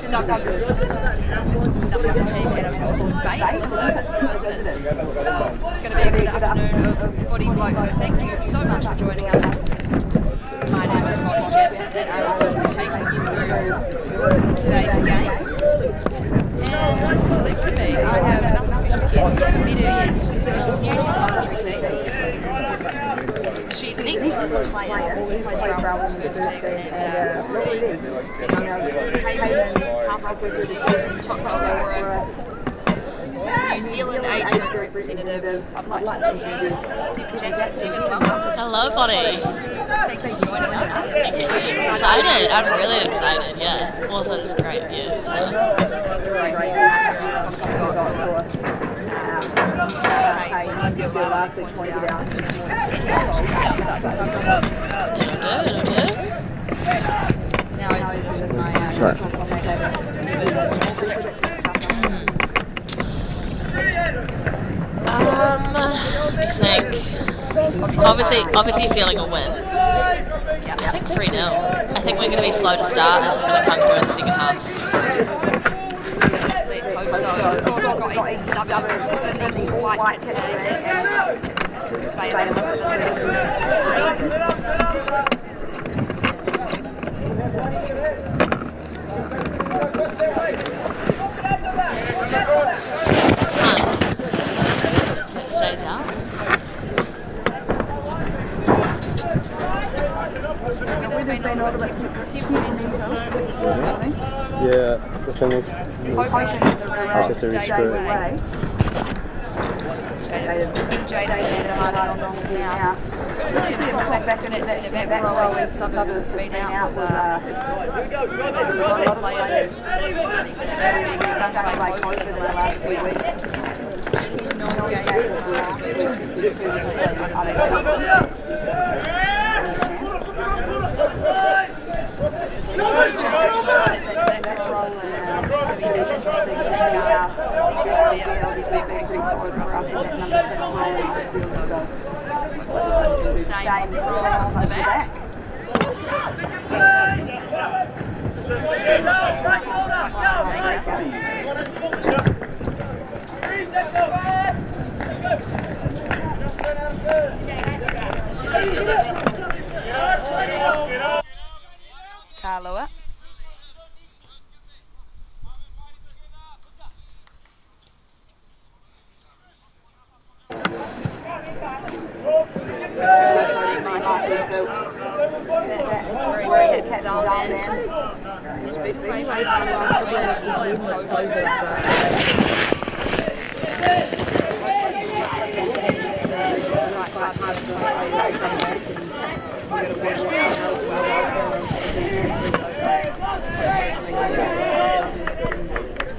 suburbs. WT and of course Bay the visitors. It's going to be a good afternoon of footy, folks, so thank you so much for joining us. My name is Bonnie Jensen and I will be taking you through today's game. And just to the left of me, I have another special guest. You haven't met her yet. She's new to the commentary team. She's an excellent player, plays for Alfred's first team, and really, came in halfway through the season, top goal scorer, New Zealand age group representative. I'd like to introduce Devon Jackson. Devon, welcome. Hello, Bonnie. Thank you for joining us. Thank you. Excited. I'm really excited, yeah. Also just great view, so. It was a great view from up here on the box tour. Hey, skill last week pointed out. It'll do. Now let's do this with my Devon, small predictions. I think obviously feeling a win. Yeah, I think 3-0. I think we're going to be slow to start and it's going to come through in the second half. Let's hope so. Of course, we've got Eastern Suburbs, the Eagle White Kit today, and Baylor visitors Stays out. There's been a little bit temperamental this morning. Yeah, the thing is, Hoping that the rain stays away. Jade landed hard on now. Good to see him slot back in that centre back role. Eastern Suburbs have been out with a lot of players stung by COVID in the last few weeks. It's not a game last week, just with 2 players unavailable. Same from the back. Carloa. Good also to see Michael Bilt, wearing the captain's armband. He's been playing for the last couple of weeks again with COVID. It's quite hard for him. So you've got to watch the house as well as that. So hopefully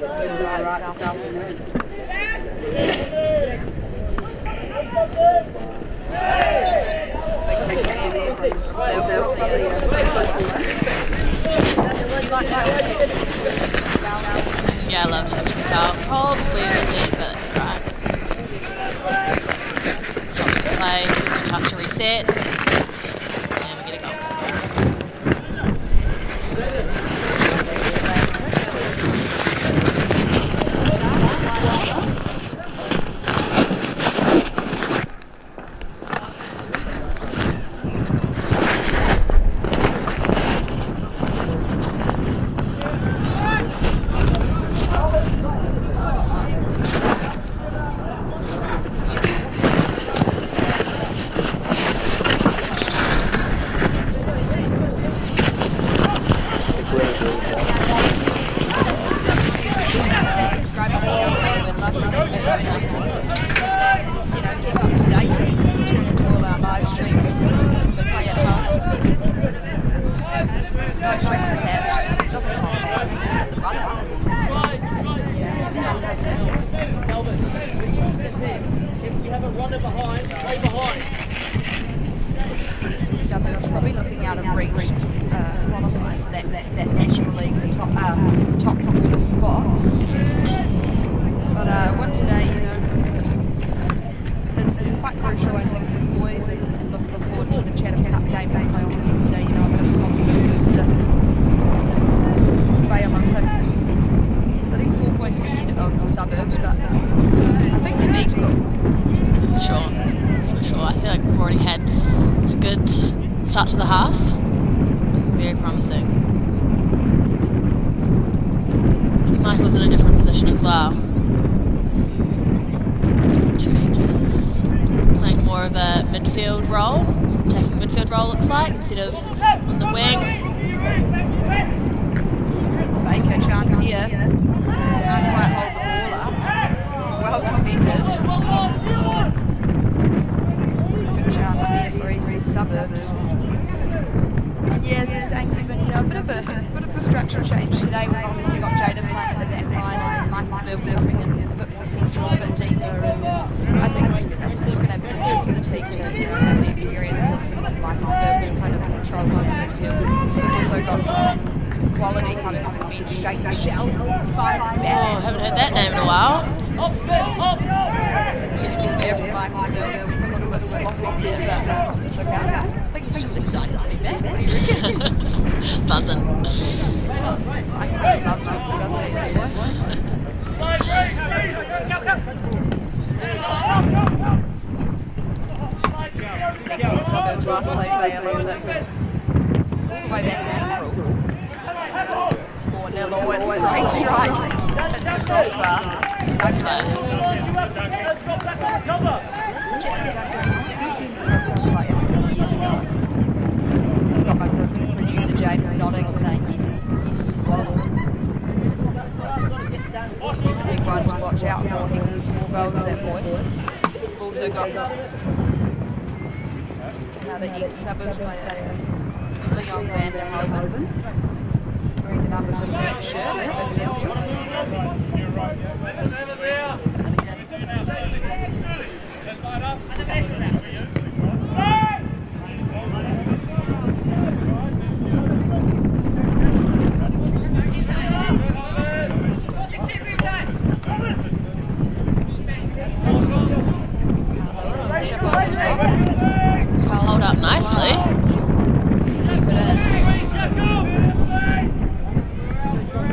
can do right this afternoon. Big take there from Bill. You like that? Yeah, I love touching foul. Probably busy, but it's right. Stop the play, tough to reset, and we get a goal. Suburbs probably looking out of reach to qualify for that National League, the top 4 spots. But one today, is quite crucial, I think, for the boys, and looking forward to the Chatham Cup game they play on Wednesday. A bit of a confident booster. Bay Olympic. but I think they're beatable. For sure. I feel like we've already had a good start to the half. Very promising. I think Michael's in a different position as well. Changes. Playing more of a midfield role. Taking midfield role, looks like, instead of on the wing. Baker chance here. Can't quite hold the ball up. Well defended. Good chance there for Eastern Suburbs. And yeah, as you're saying, Devin, you know, a bit of a structural change today. We've obviously got Jaden playing at the back line and then Michael Bill jumping in a bit more central, a bit deeper. And I think it's going to be good for the team to have the experience of Michael Bill kind of controlling the midfield. We've also got some quality coming off the bench. Shane Michelle fighting back. Oh, haven't heard that name in a while. Typical there from Michael Bill. A little bit sloppy there, but it's okay. I think he's just excited to be back. What do you reckon? Buzzing. Michael Bill loves football, doesn't he, that boy? Eastern Suburbs last played by a little bit. All the way back in April. Score nil all, it's a great strike. Hits the crossbar. Duncan. Suburbs player from years ago. I've got my producer James nodding saying yes, he was. Definitely one to watch out for. He can score goals, that boy. Also got another ex-Suburbs player, Leon van der Hoven, wearing the number 15 shirt in the midfield. Chip on the top. Hold up nicely. Can you keep it in?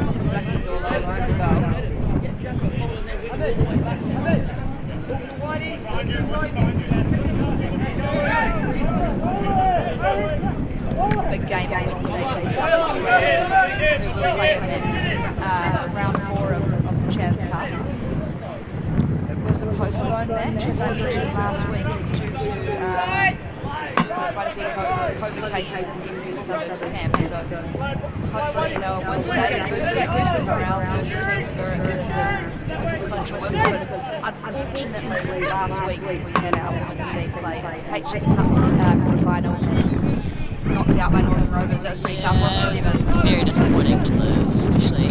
Sasaki's all over it to go. Big game on Wednesday for the Suburbs lads, who will play in that round 4 of the Chad Cup. It was a postponed match, as I mentioned last week, due to quite a few COVID cases in the Eastern Suburbs camp. So hopefully, you know, a win today boost the morale, boost the team spirits, and clinch a win. Because unfortunately, last week we had our women's team play the HB Cup quarterfinal and knocked out by Northern Rovers. That was pretty tough, wasn't it, Devin? It's very disappointing to lose, especially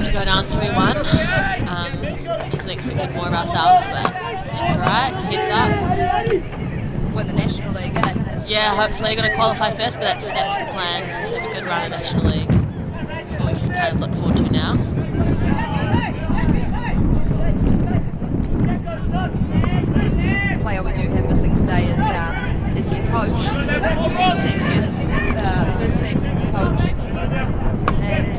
to go down 3-1. Definitely expected more of ourselves, but that's alright. Heads up. Win the National League, eh? Yeah, hopefully you're going to qualify first, but that's the plan, to have a good run in National League. That's what we can kind of look forward to now. The player we do have missing today is your coach. First team coach and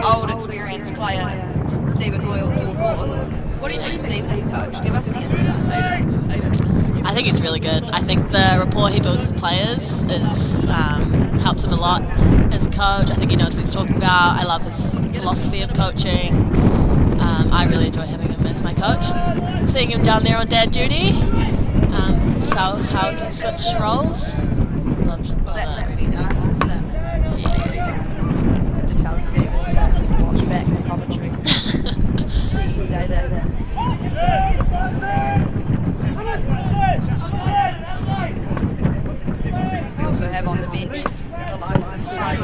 old experienced player, Stephen Hoyle, the Gold Horse. What do you think, Stephen, as a coach? Give us the insight. I think he's really good. I think the rapport he builds with players helps him a lot as a coach. I think he knows what he's talking about. I love his philosophy of coaching. I really enjoy having him as my coach and seeing him down there on dad duty. So how we can switch roles. Love That's it. really nice, isn't it? It's really nice. I have to tell Stephen to watch back the commentary. Hear you say that. We also have on the bench the likes of Tony,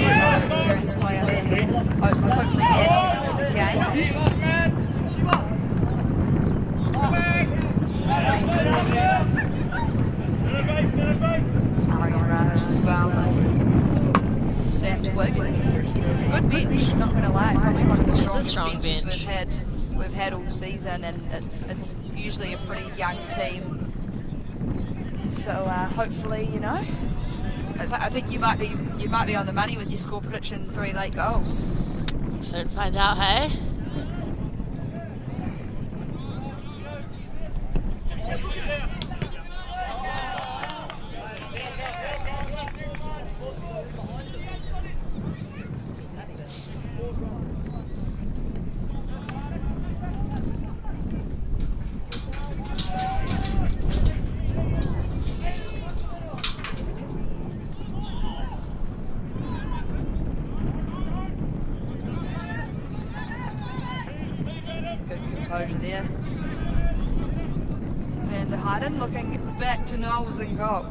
another experienced player, hopefully add to the game. Arian Raj as well. Sam Twig. It's a good bench, not going to lie. Probably one of the strongest strong benches bench. we've had all season, and it's usually a pretty young team. So hopefully, you know, I think you might be on the money with your score prediction, 3 late goals. Soon find out, hey? composure there. Van der Heijden looking back to Knowles in goal.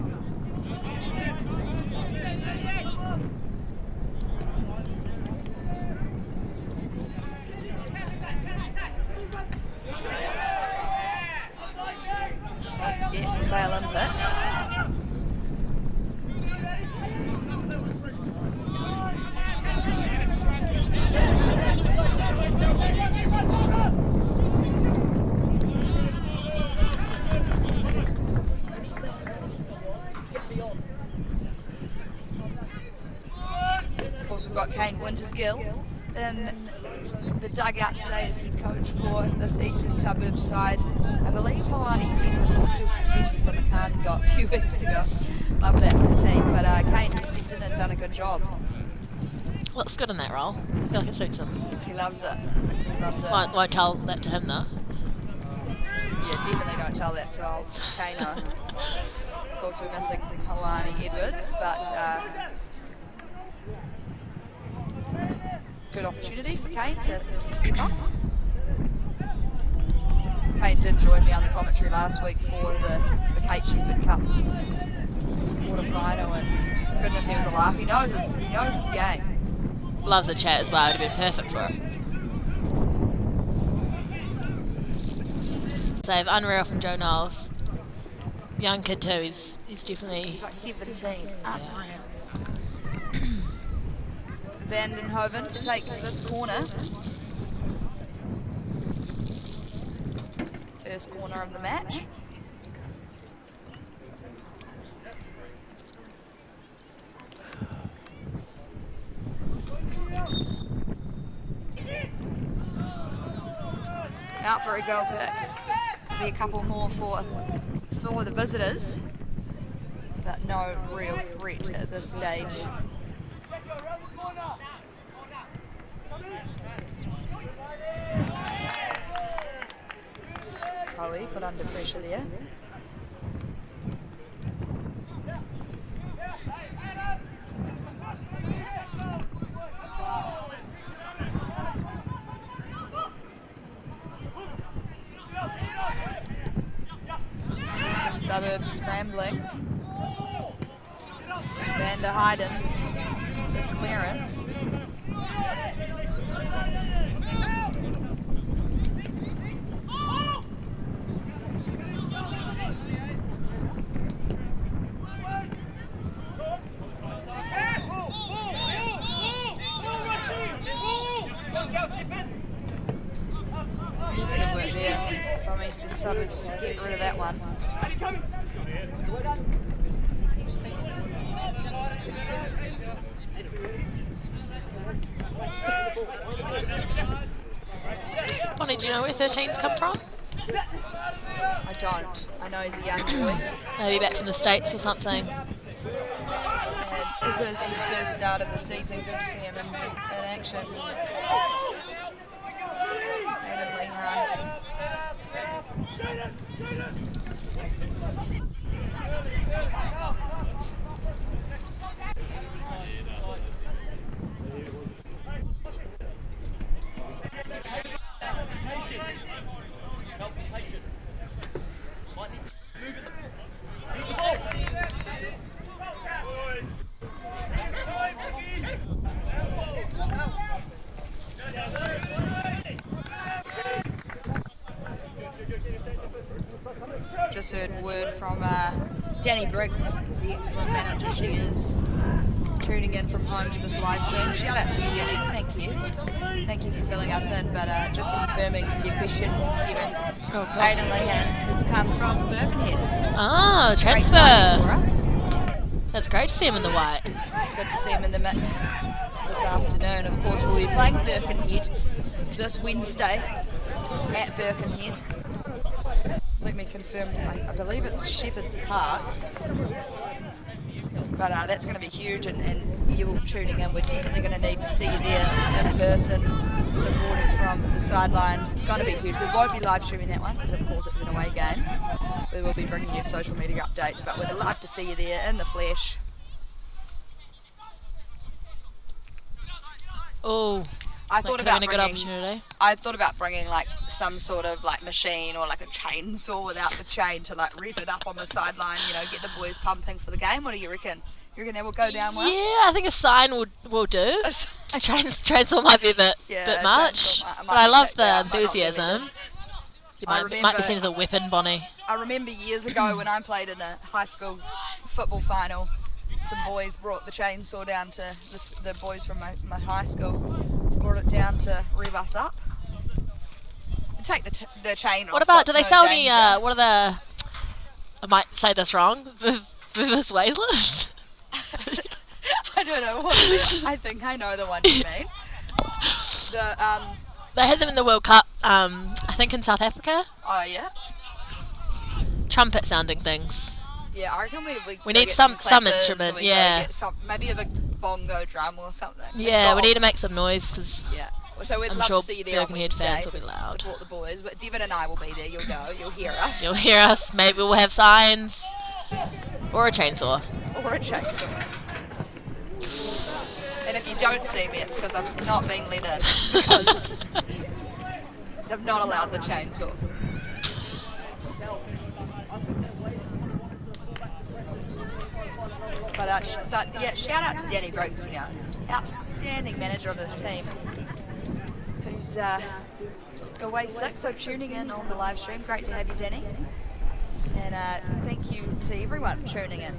Nice step by Olympic. Of course, we've got Kane Wintersgill in the dugout today as head coach for this Eastern Suburbs side. I believe Hoani Edwards is still suspended from a card he got a few weeks ago. Love that for the team, but Kane has stepped in and done a good job. Looks good in that role. I feel like it suits him. He loves it. He loves it. Won't tell that to him though. Yeah, definitely don't tell that to old Kano. Of course, we're missing Hoani Edwards, but good opportunity for Kane to step up. Kane did join me on the commentary last week for the Kate Shepherd Cup quarter-final, and goodness, he was a laugh. He knows his game. Loves a chat as well. It'd be perfect for it. Save unreal from Joe Knowles. Young kid too. He's definitely. He's like 17. Vandenhoven to take this corner. First corner of the match. Out for a goal kick. Be a couple more for the visitors, but no real threat at this stage. Coe put under pressure there. Suburbs scrambling. Van der Heijden, good clearance. It's good work there from Eastern Suburbs to get rid of that one. Bonnie, do you know where 13's come from? I don't. I know he's a young boy. Maybe back from the States or something. And this is his first start of the season. Good to see him in action. Adam Lehan. Just heard word from Danny Briggs, the excellent manager she is, tuning in from home to this live stream. Shout out to you, Danny. Thank you. Thank you for filling us in. But just confirming your question, Devin. Aidan Lehan has come from Birkenhead. Oh, transfer. Great for us. That's great to see him in the white. Good to see him in the mix this afternoon. Of course, we'll be playing Birkenhead this Wednesday at Birkenhead. Let me confirm, I believe it's Shepherd's Park. But that's going to be huge, and you all tuning in, we're definitely going to need to see you there in person, supporting from the sidelines. It's going to be huge. We won't be live streaming that one, because of course it's an away game. We will be bringing you social media updates, but we'd love to see you there in the flesh. Oh, I thought about a good opportunity. I thought about bringing like some sort of like machine or like a chainsaw without the chain to like rev it up on the sideline, you know, get the boys pumping for the game. What do you reckon? You reckon that will go down well? Yeah, I think a sign will do. A chainsaw might be a bit much, but I love the enthusiasm. It might be seen as a weapon, Bonnie. I remember years ago when I played in a high school football final, some boys brought the chainsaw down to the boys from my high school, brought it down to rev us up. Take the chain off. What about, do they sell danger. any, what are the, I might say this wrong, Venezuelans? I don't know what, I think I know the one you mean. They had them in the World Cup, I think in South Africa. Oh yeah? Trumpet sounding things. Yeah, I reckon we need some instrument, so yeah. Maybe a big bongo drum or something. Yeah, we need to make some noise, because yeah. So we'd love to see you there on Wednesday to support the boys. But Devin and I will be there. You'll go. You'll hear us. You'll hear us. Maybe we'll have signs. Or a chainsaw. Or a chainsaw. And if you don't see me, it's because I'm not being let in. Because I'm not allowed the chainsaw. But yeah, shout out to Danny Brooks, you know, outstanding manager of this team, who's away sick, so tuning in on the live stream. Great to have you, Danny. And thank you to everyone tuning in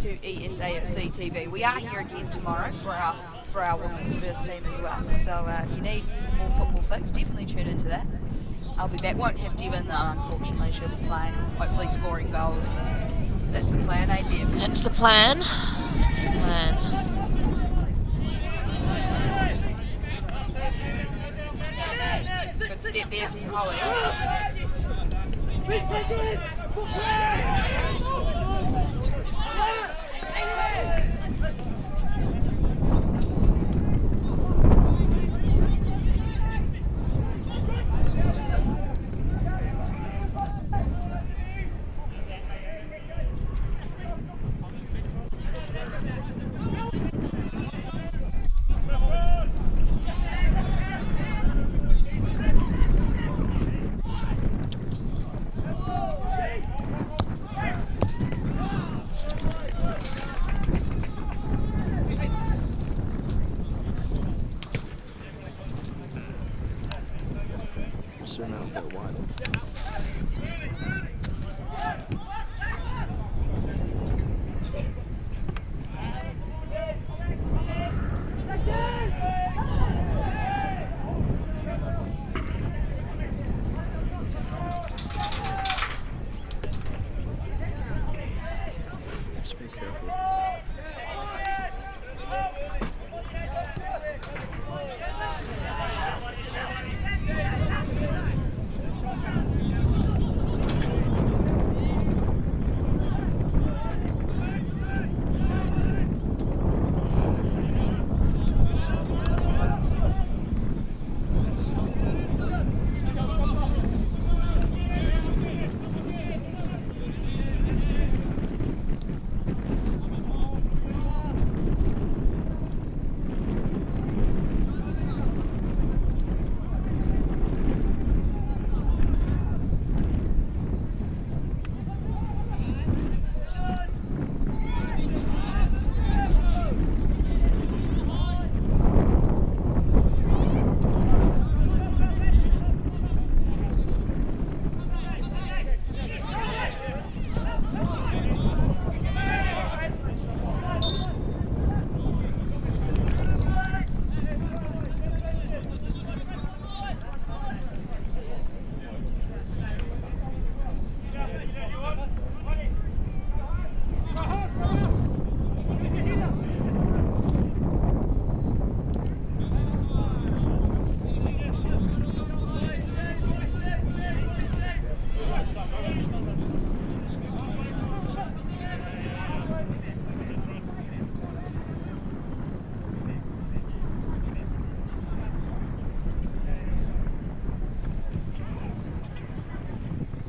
to ESAFC TV. We are here again tomorrow for our women's first team as well. So if you need some more football fix, definitely tune into that. I'll be back. Won't have Devin though, unfortunately. She'll be playing, hopefully scoring goals. That's the plan, eh, Dev? That's the plan. That's the plan. Good step there from Collie.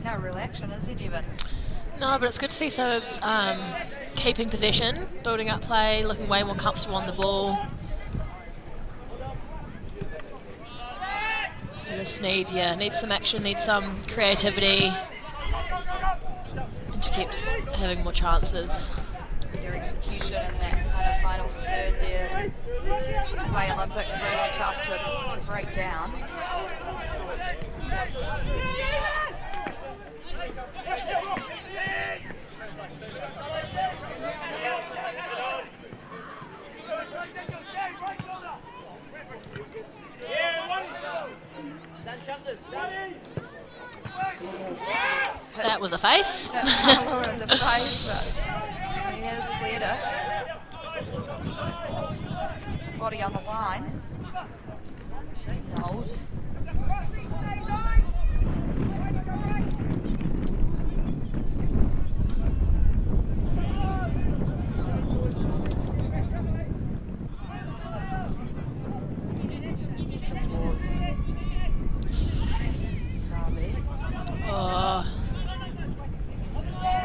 No real action, is it, Evan? No, but it's good to see Sobs keeping possession, building up play, looking way more comfortable on the ball. just need some action, need some creativity, and to keep having more chances. Better execution in that kind of final third there. Bay Olympic really tough to break down. That was a face. In the face, but he has cleared it. Body on the line. Knowles. Oh,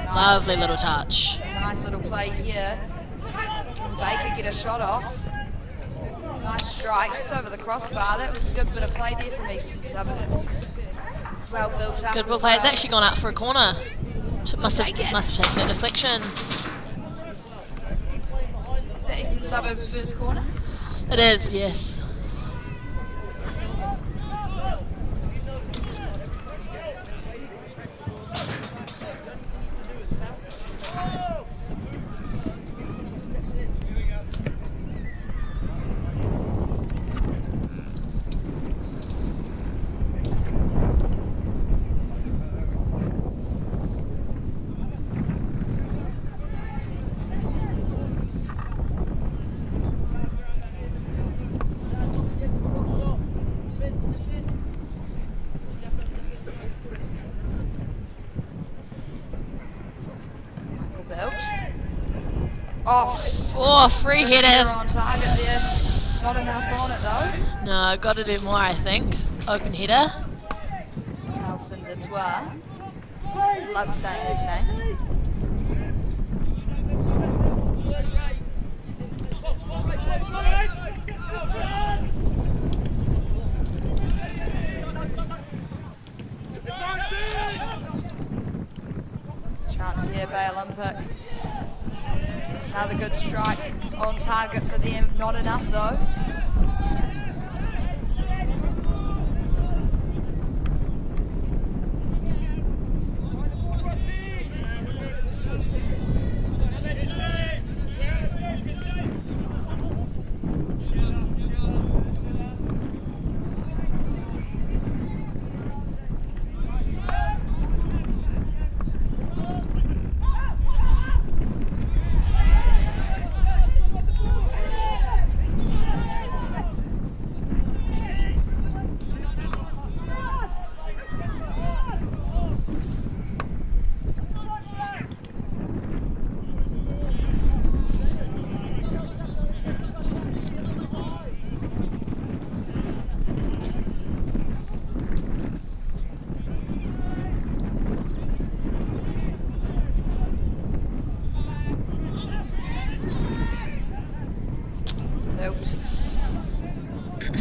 lovely little touch. Nice little play here. Can Baker get a shot off? Nice strike just over the crossbar. That was a good bit of play there from Eastern Suburbs. Well built up. Good ball play. It's actually gone out for a corner. Must have taken a deflection. Is that Eastern Suburbs' first corner? It is, yes. Oh, free header. On target there. Not enough on it though. No, got to do more, I think. Open header. Carlson Detroit. Love saying his name. Chance here, Bay Olympic. Another good strike on target for them. Not enough though.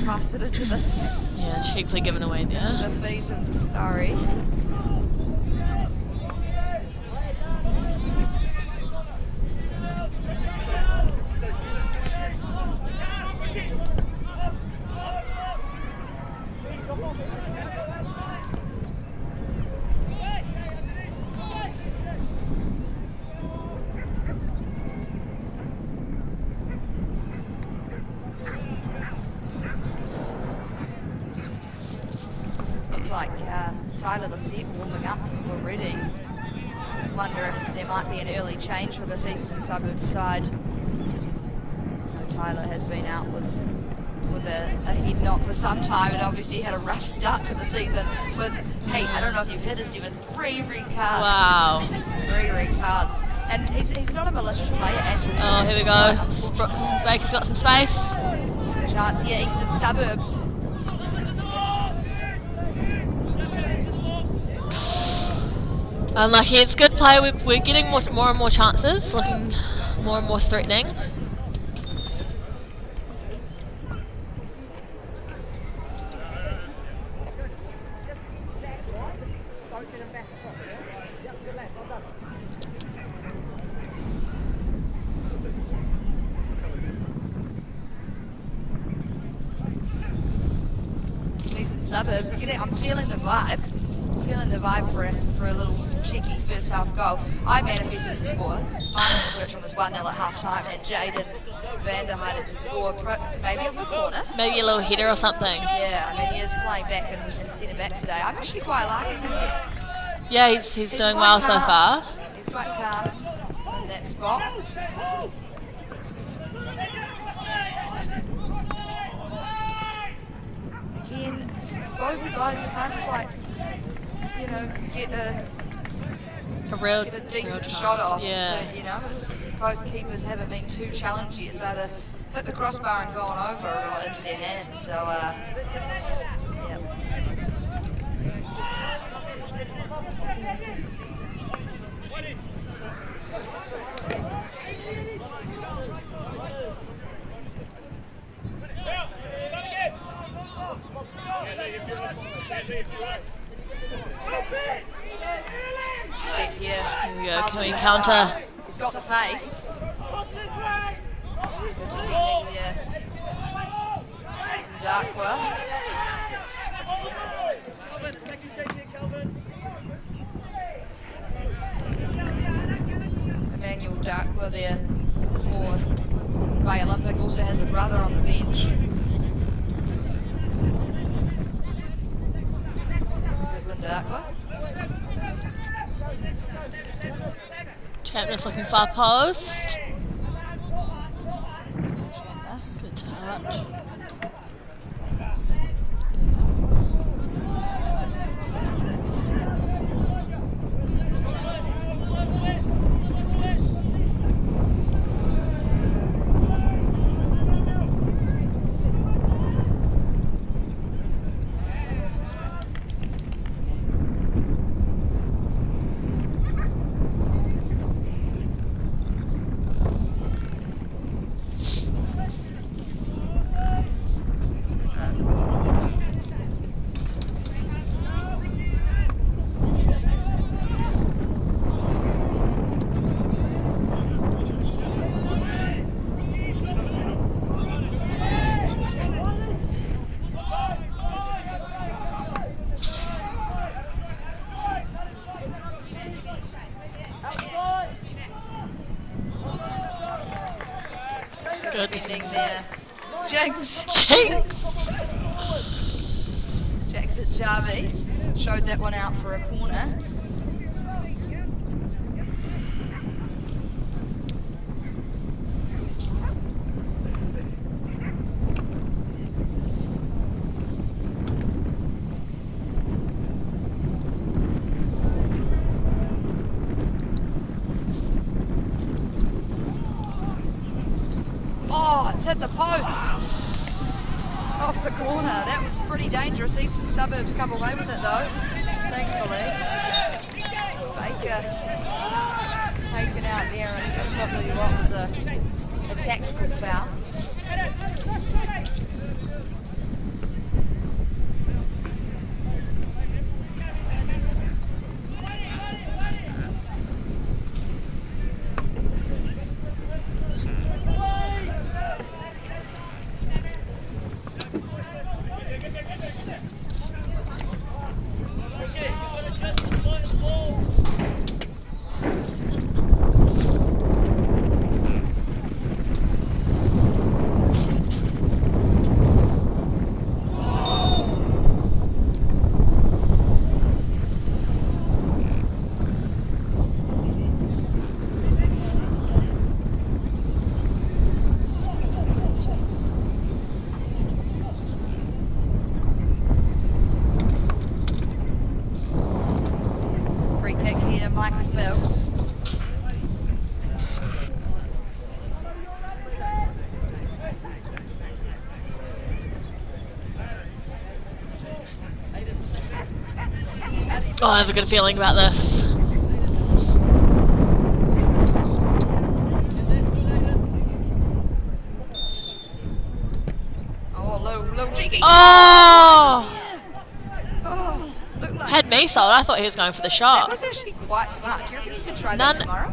Pass it into the cheaply given away there. The feet of Surrey. Tyler Lisette warming up already. Wonder if there might be an early change for this Eastern Suburbs side. Tyler has been out with a head knock for some time and obviously had a rough start to the season with, hey, I don't know if you've heard this, Stephen, 3 red cards. Wow. 3 red cards. And he's not a malicious player actually. Oh, here we go. Baker's got some space. Chance here, Eastern Suburbs. Unlucky. It's good play. We're getting more and more chances, looking more and more threatening. Suburbs. I'm feeling the vibe. Feeling the vibe for a little cheeky first half goal. I manifested the score. Michael Bertram was 1-0 at half time, and Jaden Vanderheide to score maybe off the corner. Maybe a little header or something. Yeah, I mean, he is playing back and centre back today. I'm actually quite liking him here. Yeah, he's doing well so far. He's quite calm in that spot. Again, both sides can't quite, get a decent shot off. Yeah. Both keepers haven't been too challenged yet. It's either hit the crossbar and gone over or into their hands. So, yeah. Step here. Here we go. Can we counter? He's got the pace. Good defending there. Darkwa. Emmanuel Darkwa there for Bay Olympic. Also has a brother on the bench. Goodwin Darkwa. Champness looking far post. Champness. Good touch. Good defending there. Jinx. Jackson Jarvie showed that one out for a corner. Oh, it's hit the post. Off the corner. That was pretty dangerous. Eastern Suburbs come away with it though, thankfully. Baker taken out there and probably what was a tactical foul. Free kick here, Michael Bill. Oh, I have a good feeling about this. Oh, low cheeky. Oh! Oh, looked like Had me sold. I thought he was going for the that shot. was actually quite smart. Do you reckon you can try that tomorrow?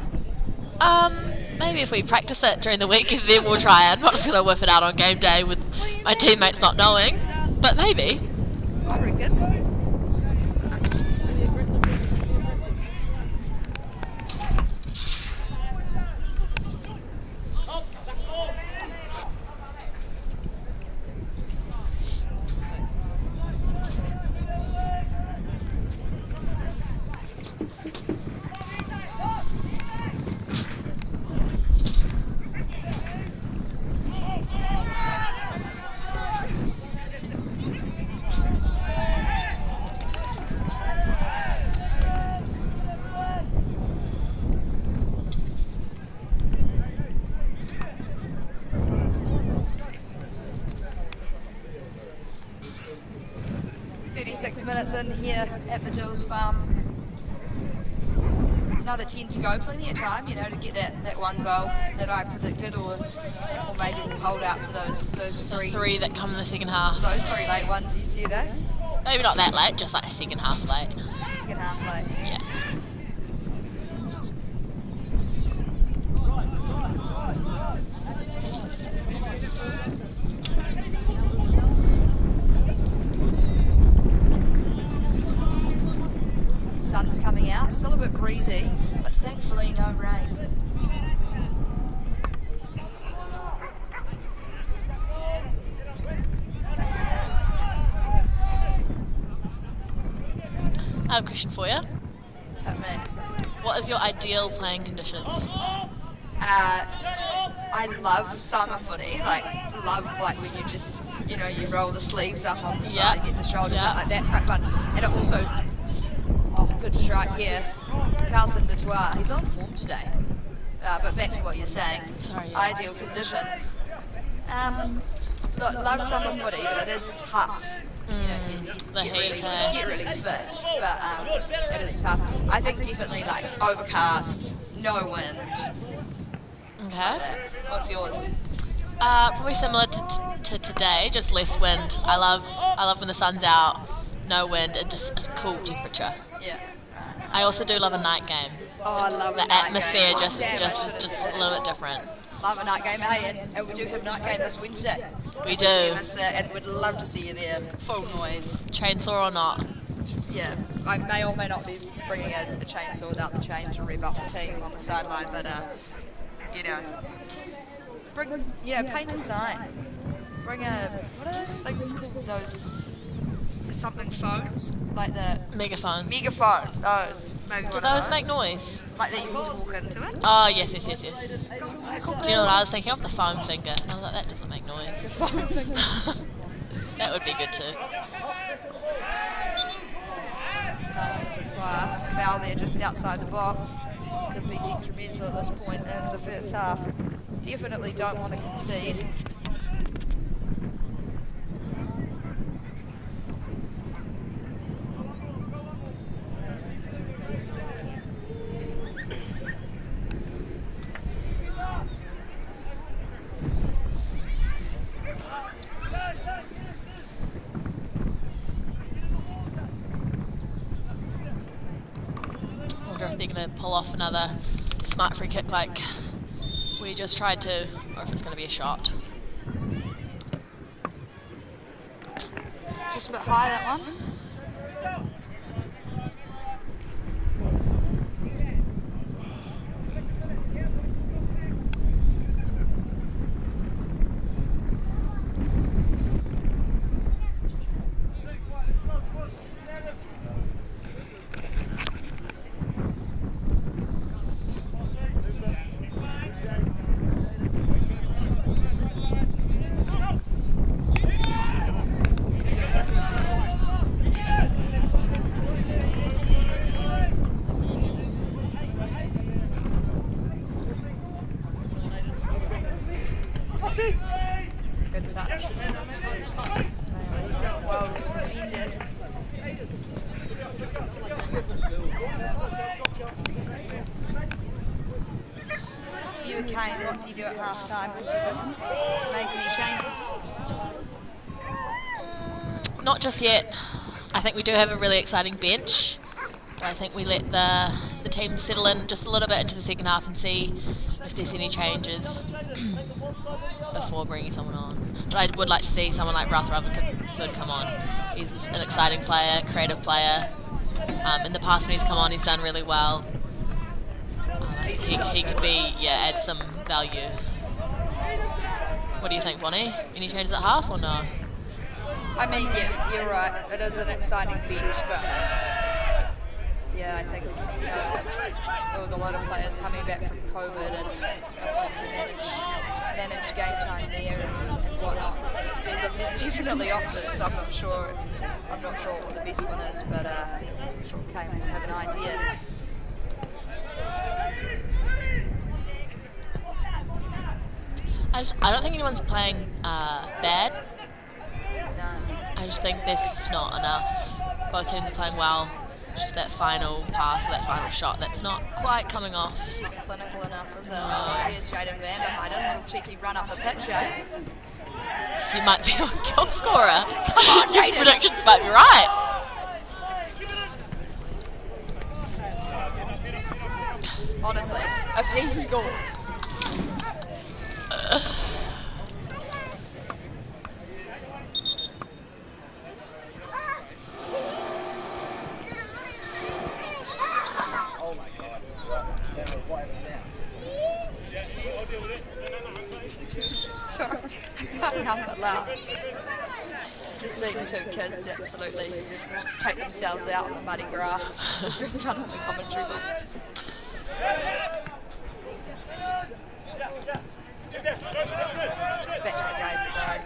Maybe if we practice it during the week, then we'll try it. I'm not just going to whip it out on game day with my teammates not knowing. But maybe. I reckon second. Minutes in here at Magill's Farm. Another 10 to go, plenty of time, you know, to get that one goal that I predicted, or maybe we'll hold out for those three that come in the second half. Those 3 late ones, you see that? Maybe not that late, just like the second half late. Second half late. Yeah. Sun's coming out, still a bit breezy, but thankfully no rain. I have a question for you. Hit me. What is your ideal playing conditions? I love summer footy, love when you just, you know, you roll the sleeves up on the side, get the shoulders up, like that's quite fun. And it also, good strike here. Carlson Dutois, he's on form today. But back to what you're saying. Sorry, Ideal conditions. Look, love summer footy, but it is tough. The heat. Get really fit, but it is tough. I think definitely overcast, no wind. Okay. What's yours? Probably similar to today, just less wind. I love when the sun's out, no wind, and just a cool temperature. Yeah. I also do love a night game. Oh, I love the atmosphere just is a little bit different. Love a night game, hey, and we do have night game this Wednesday. We do. And we'd love to see you there. Full noise. Chainsaw or not? Yeah, I may or may not be bringing a chainsaw without the chain to rev up the team on the sideline, but paint a sign. Bring what are those things called? Those something phones, like the megaphone. Those. Maybe do those make noise? Like that you can talk into it? Oh yes. God, do you know what I was thinking of? The foam finger. I was like, that doesn't make noise. The foam finger. That would be good too. Carlson Dutois, foul there just outside the box. Could be detrimental at this point in the first half. Definitely don't want to concede. If they're going to pull off another smart free kick like we just tried to, or if it's going to be a shot. Just a bit high, that one. Good touch. Well defended. If you were Kane, what do you do at half time? Do you make any changes? Not just yet. I think we do have a really exciting bench, but I think we let the team settle in just a little bit into the second half and see if there's any changes before bringing someone on. But I would like to see someone like Rutherford come on. He's an exciting player, creative player. In the past when he's come on, he's done really well. I think he could be, add some value. What do you think, Bonnie? Any changes at half or no? I mean, yeah, you're right. It is an exciting bench, but yeah, I think, with a lot of players coming back from COVID and want to manage game time there and whatnot. There's definitely options. I'm not sure what the best one is, but I'm sure Kane will have an idea. I don't think anyone's playing bad. No. I just think there's just not enough. Both teams are playing well. It's just that final pass, that final shot, that's not quite coming off. Not clinical enough, is it? Here's Jaden van der Heijden, little cheeky run up the pitch, eh? So you might be a goal scorer. Come on, Your Jaden. predictions might be right. Honestly, if he scored. Sorry, I can't help but laugh. Just seeing two kids absolutely take themselves out on the muddy grass just in front of the commentary box. Back to the game, sorry.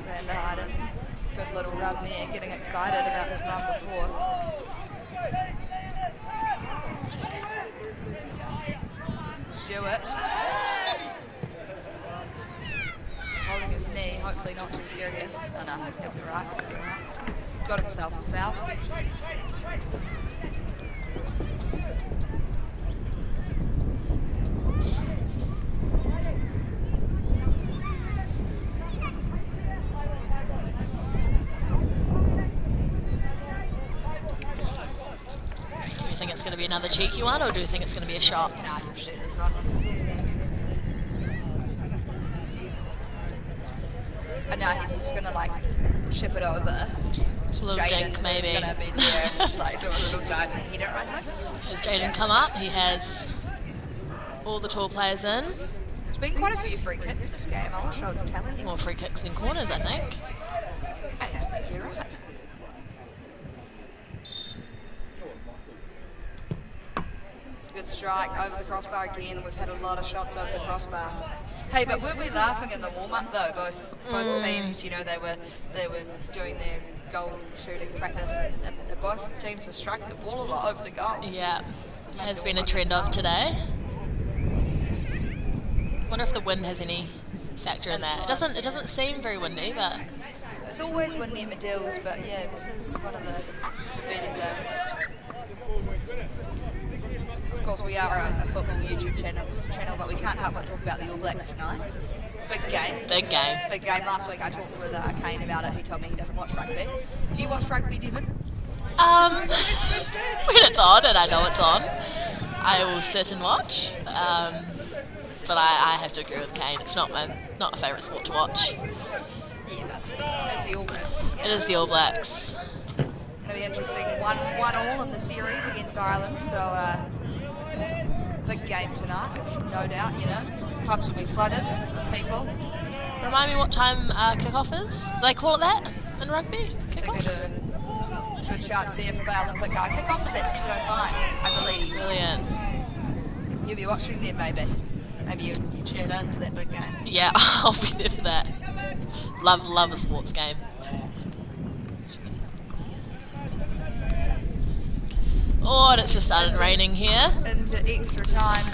Van der Heijden, good little run there, getting excited about his run before. Stewart. He's holding his knee, hopefully not too serious. Oh no, he'll be right. Got himself a foul. Do you think it's going to be another cheeky one, or do you think it's going to be a shot? Nah, he'll shoot this one. And now he's just gonna like chip it over. A little dink, maybe. He's gonna be there and just like do a little dive and hit it right now. Has Jaden come up? He has all the tall players in. There's been quite a few free kicks this game. I wish I was telling you. More free kicks than corners, I think. Hey, I think you're right. It's a good strike over the crossbar again. We've had a lot of shots over the crossbar. Hey, but weren't we laughing in the warm-up though? Both teams, you know, they were doing their goal shooting practice, and both teams are striking the ball a lot over the goal. Yeah, it has been a trend of today. Wonder if the wind has any factor in that. It doesn't seem very windy, but It's always windy at Medill, but yeah, this is one of the better days. Of course, we are a football YouTube channel, but we can't help but talk about the All Blacks tonight. Big game. big game. Big game. Last week I talked with Kane about it. He told me he doesn't watch rugby. Do you watch rugby, Devon? When it's on, and I know it's on, I will sit and watch. But I have to agree with Kane. It's not my favourite sport to watch. Yeah, but it's the All Blacks. It is the All Blacks. Going to be interesting. 1-1 in the series against Ireland, so big game tonight, no doubt. You know, pubs will be flooded with people. Remind me what time kickoff is? Do they call it that in rugby? Kickoff? Good chance there for the Olympic guy. Kickoff is at 7:05, I believe. Brilliant. You'll be watching them, maybe. Maybe you tune in to that big game. Yeah, I'll be there for that. Love a sports game. Oh, and it's just started raining here. Into extra time.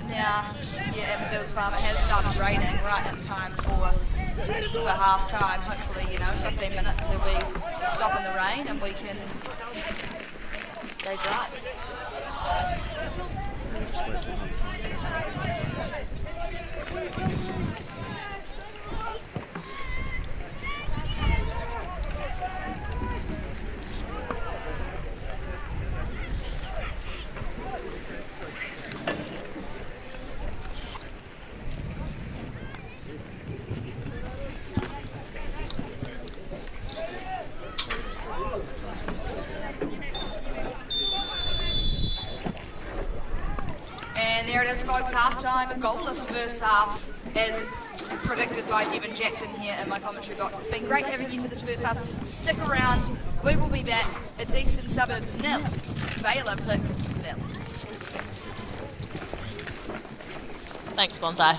Now, yeah, at Medill's Farm it has started raining right in time for half time. Hopefully, 15 minutes there'll be a stop in the rain and we can stay dry. is, folks. Half-time, a goalless first half, as predicted by Devin Jackson here in my commentary box. It's been great having you for this first half. Stick around. We will be back. It's Eastern Suburbs 0, Bay Olympic 0. Thanks, Bonsai.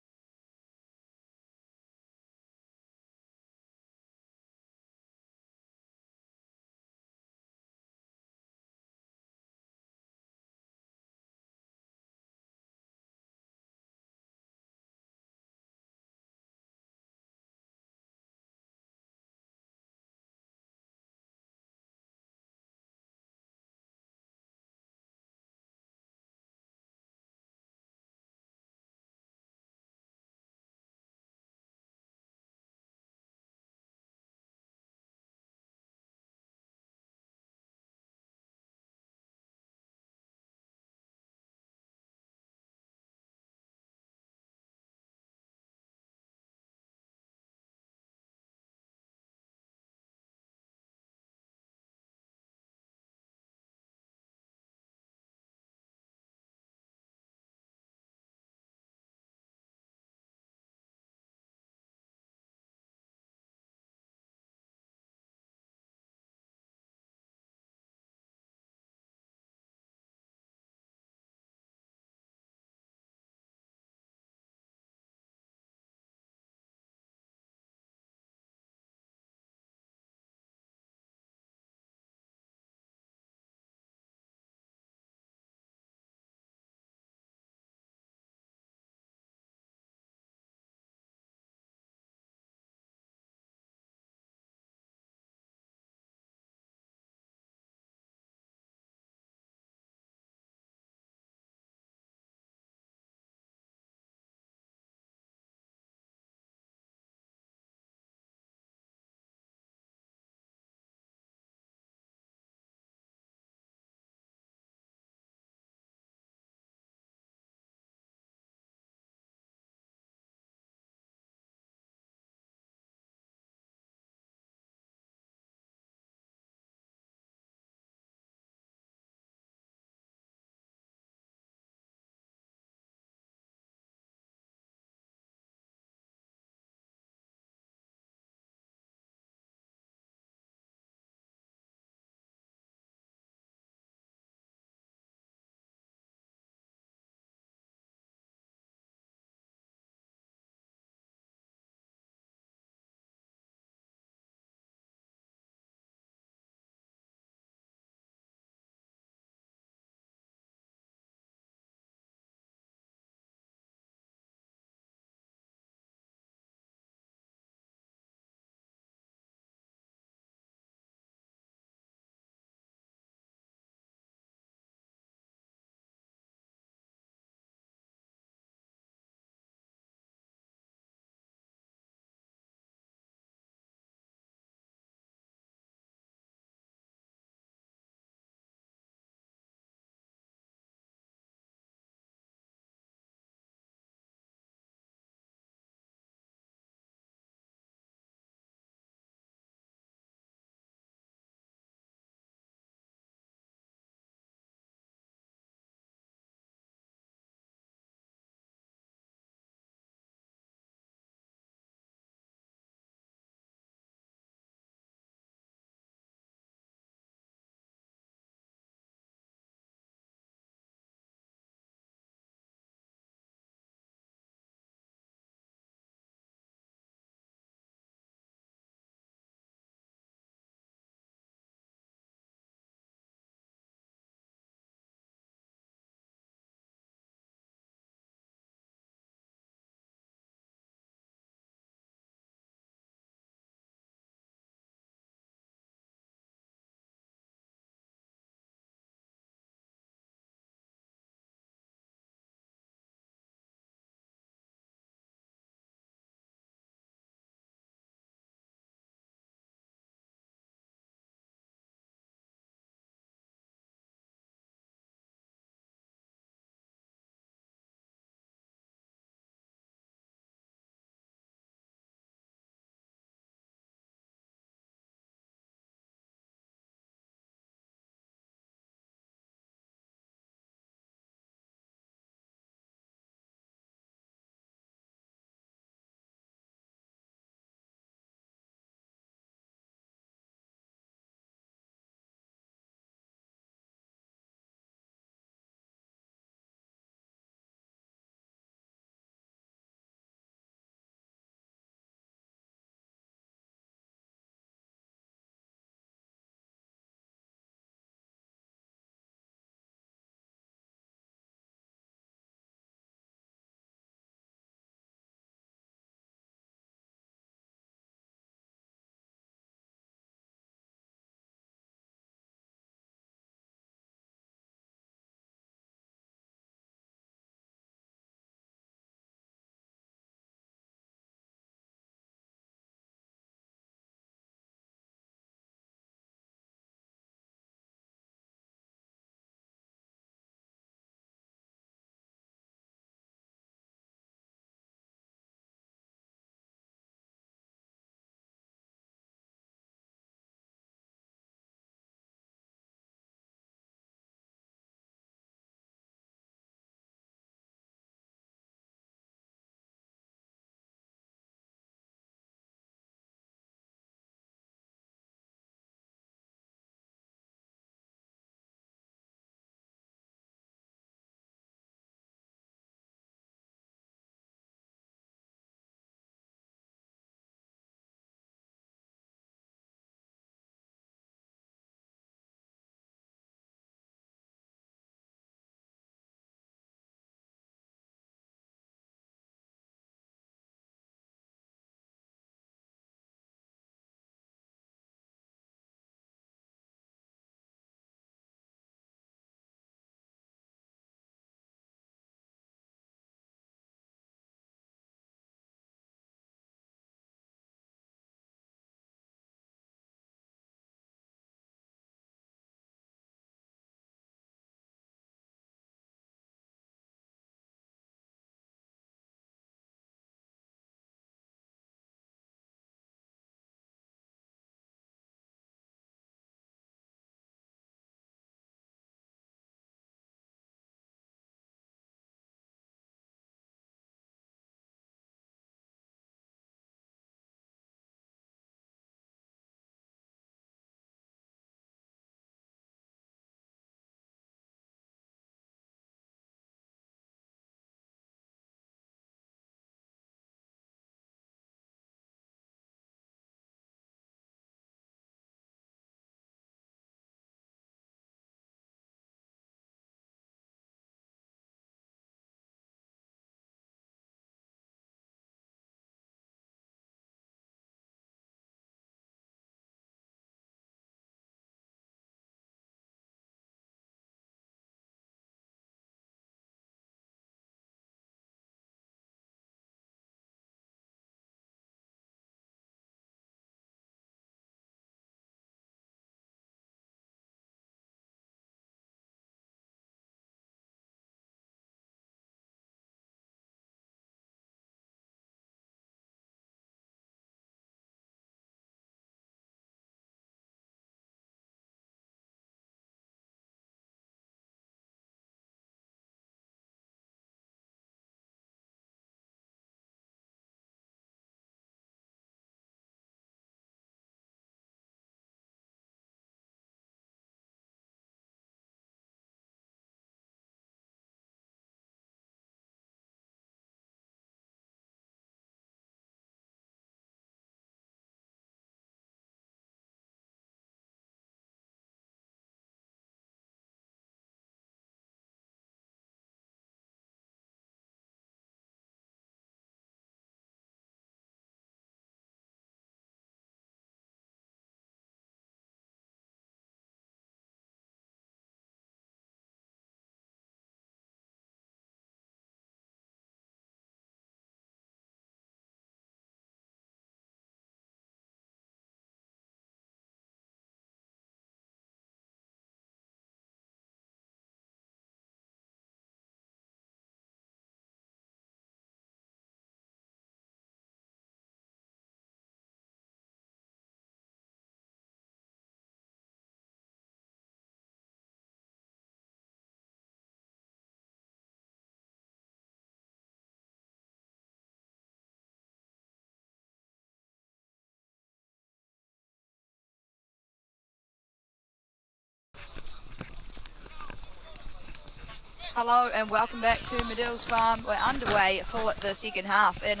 Hello and welcome back to Medill's Farm. We're underway for the second half, and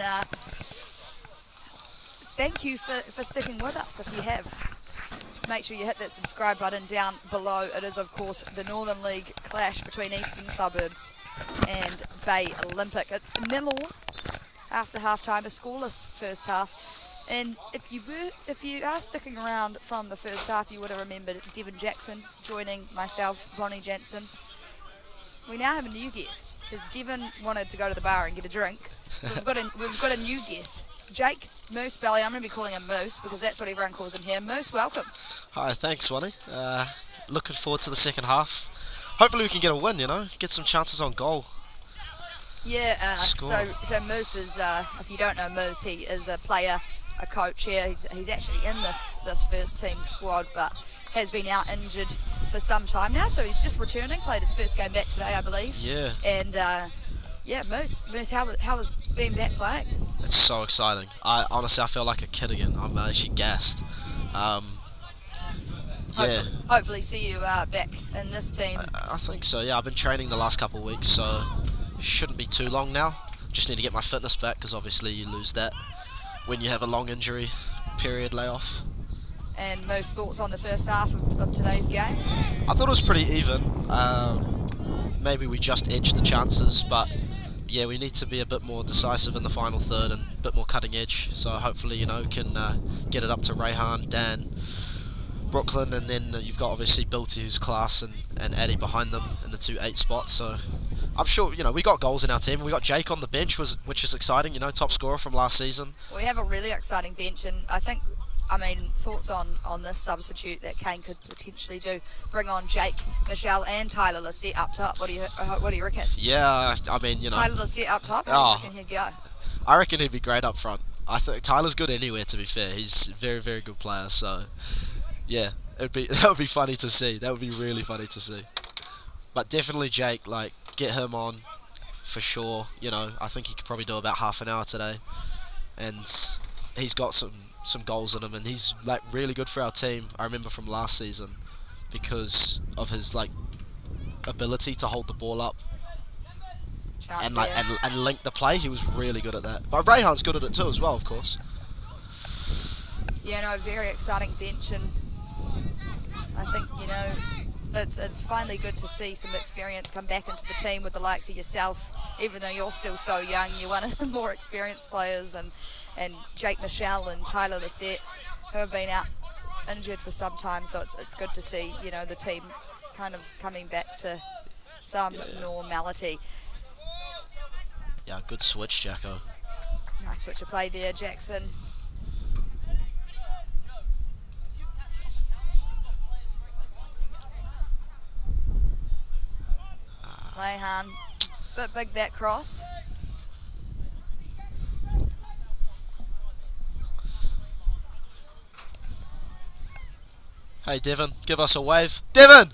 thank you for sticking with us. If you have, make sure you hit that subscribe button down below. It is, of course, the Northern League clash between Eastern Suburbs and Bay Olympic. It's 0 after half-time, a scoreless first half. And if you are sticking around from the first half, you would have remembered Devon Jackson joining myself, Bonnie Jansen. We now have a new guest, because Devon wanted to go to the bar and get a drink. So we've got a new guest, Jake Moose Belly. I'm going to be calling him Moose because that's what everyone calls him here. Moose, welcome. Hi, thanks, Swanee. Looking forward to the second half. Hopefully we can get a win, get some chances on goal. Yeah, so Moose is, if you don't know Moose, he is a player, a coach here. He's actually in this first team squad, but has been out injured for some time now, so he's just returning. Played his first game back today, I believe. Yeah. And Moose, how has been back playing? It's so exciting. I feel like a kid again. I'm actually gassed. Hopefully see you back in this team. I think so. Yeah, I've been training the last couple of weeks, so shouldn't be too long now. Just need to get my fitness back because obviously you lose that when you have a long injury period layoff. And most thoughts on the first half of today's game? I thought it was pretty even. Maybe we just edged the chances, but yeah, we need to be a bit more decisive in the final third and a bit more cutting edge. So hopefully, can get it up to Rayhan, Dan, Brooklyn, and then you've got obviously Bilty, who's class, and Addy behind them in the 2-8 spots. So I'm sure, we got goals in our team. We got Jake on the bench, which is exciting, top scorer from last season. We have a really exciting bench, and thoughts on this substitute that Kane could potentially do? Bring on Jake, Michelle, and Tyler Lissette up top. What do you reckon? Yeah, Tyler Lissette up top. How do you reckon he'd go? I reckon he'd be great up front. I think Tyler's good anywhere. To be fair, he's a very, very good player. So yeah, that would be funny to see. That would be really funny to see. But definitely Jake, get him on for sure. I think he could probably do about half an hour today, and he's got some goals in him, and he's really good for our team. I remember from last season because of his ability to hold the ball up and link the play. He was really good at that. But Rayhan's good at it too as well, of course. Yeah, very exciting bench, and I think it's finally good to see some experience come back into the team with the likes of yourself. Even though you're still so young, you're one of the more experienced players, and Jake Michelle and Tyler Lissette, who have been out injured for some time, so it's good to see the team kind of coming back to some normality. Yeah, good switch, Jacko. Nice switch of play there, Jackson. Rayhan, bit big that cross. Hey Devon, give us a wave. Devon!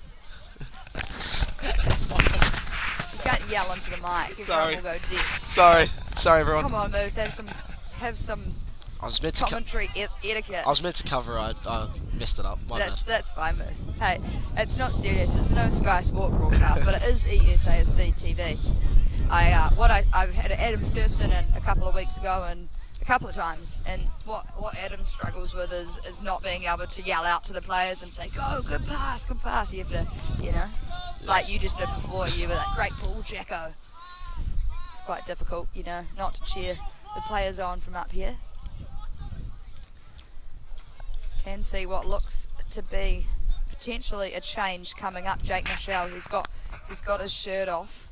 You can't yell into the mic. Sorry. Everyone will go deaf. Sorry everyone. Come on, Moose, have some commentary etiquette. I was meant to cover. I messed it up. That's fine, Moose. Hey, it's not serious. It's no Sky Sport broadcast, but it is ESAFC TV. I've had Adam Thurston in a couple of weeks ago and a couple of times, and what Adam struggles with is not being able to yell out to the players and say, "Go, good pass." You have to, like you just did before. You were like, "Great ball, Jacko." It's quite difficult, not to cheer the players on from up here. Can see what looks to be potentially a change coming up. Jake Michelle, he's got his shirt off,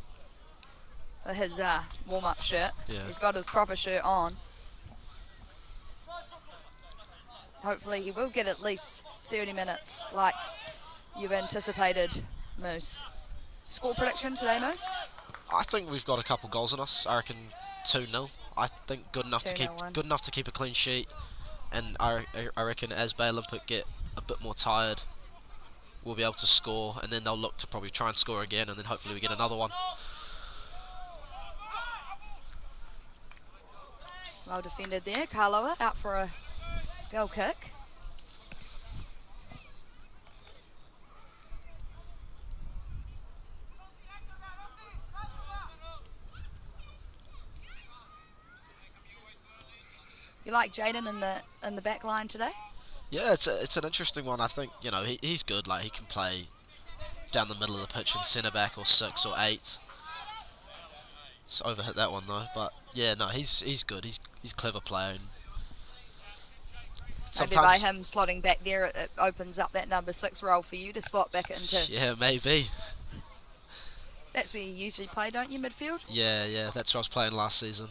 his warm-up shirt. Yeah. He's got his proper shirt on. Hopefully he will get at least 30 minutes like you've anticipated, Moose. Score prediction today, Moose? I think we've got a couple goals in us. I reckon 2-0. I think good enough to keep a clean sheet. And I reckon as Bay Olympic get a bit more tired, we'll be able to score, and then they'll look to probably try and score again, and then hopefully we get another one. Well defended there. Karloa out for a goal kick. You like Jaden in the back line today? Yeah, it's an interesting one. I think he's good. Like he can play down the middle of the pitch in centre back or 6 or 8. It's overhit that one though, but yeah, no, he's good. He's a clever player. And maybe by him slotting back there, it opens up that number 6 role for you to slot back into. Yeah, maybe. That's where you usually play, don't you, midfield? Yeah, that's where I was playing last season.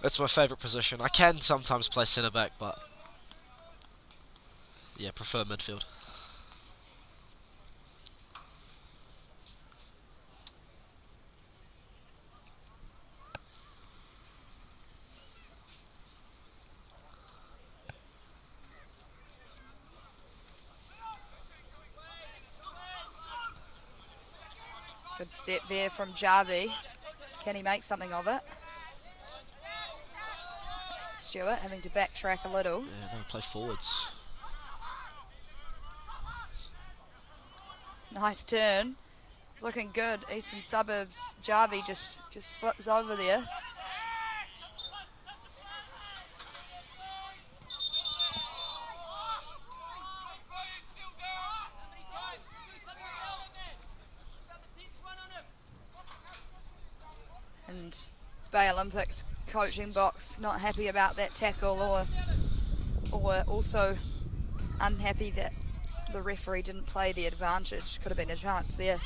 That's my favourite position. I can sometimes play centre back, but yeah, prefer midfield. Good step there from Jarvie. Can he make something of it? Stewart having to backtrack a little. Yeah, no, play forwards. Nice turn. It's looking good. Eastern Suburbs. Jarvie just slips over there. And Bay Olympics coaching box not happy about that tackle, or also unhappy that the referee didn't play the advantage. Could have been a chance there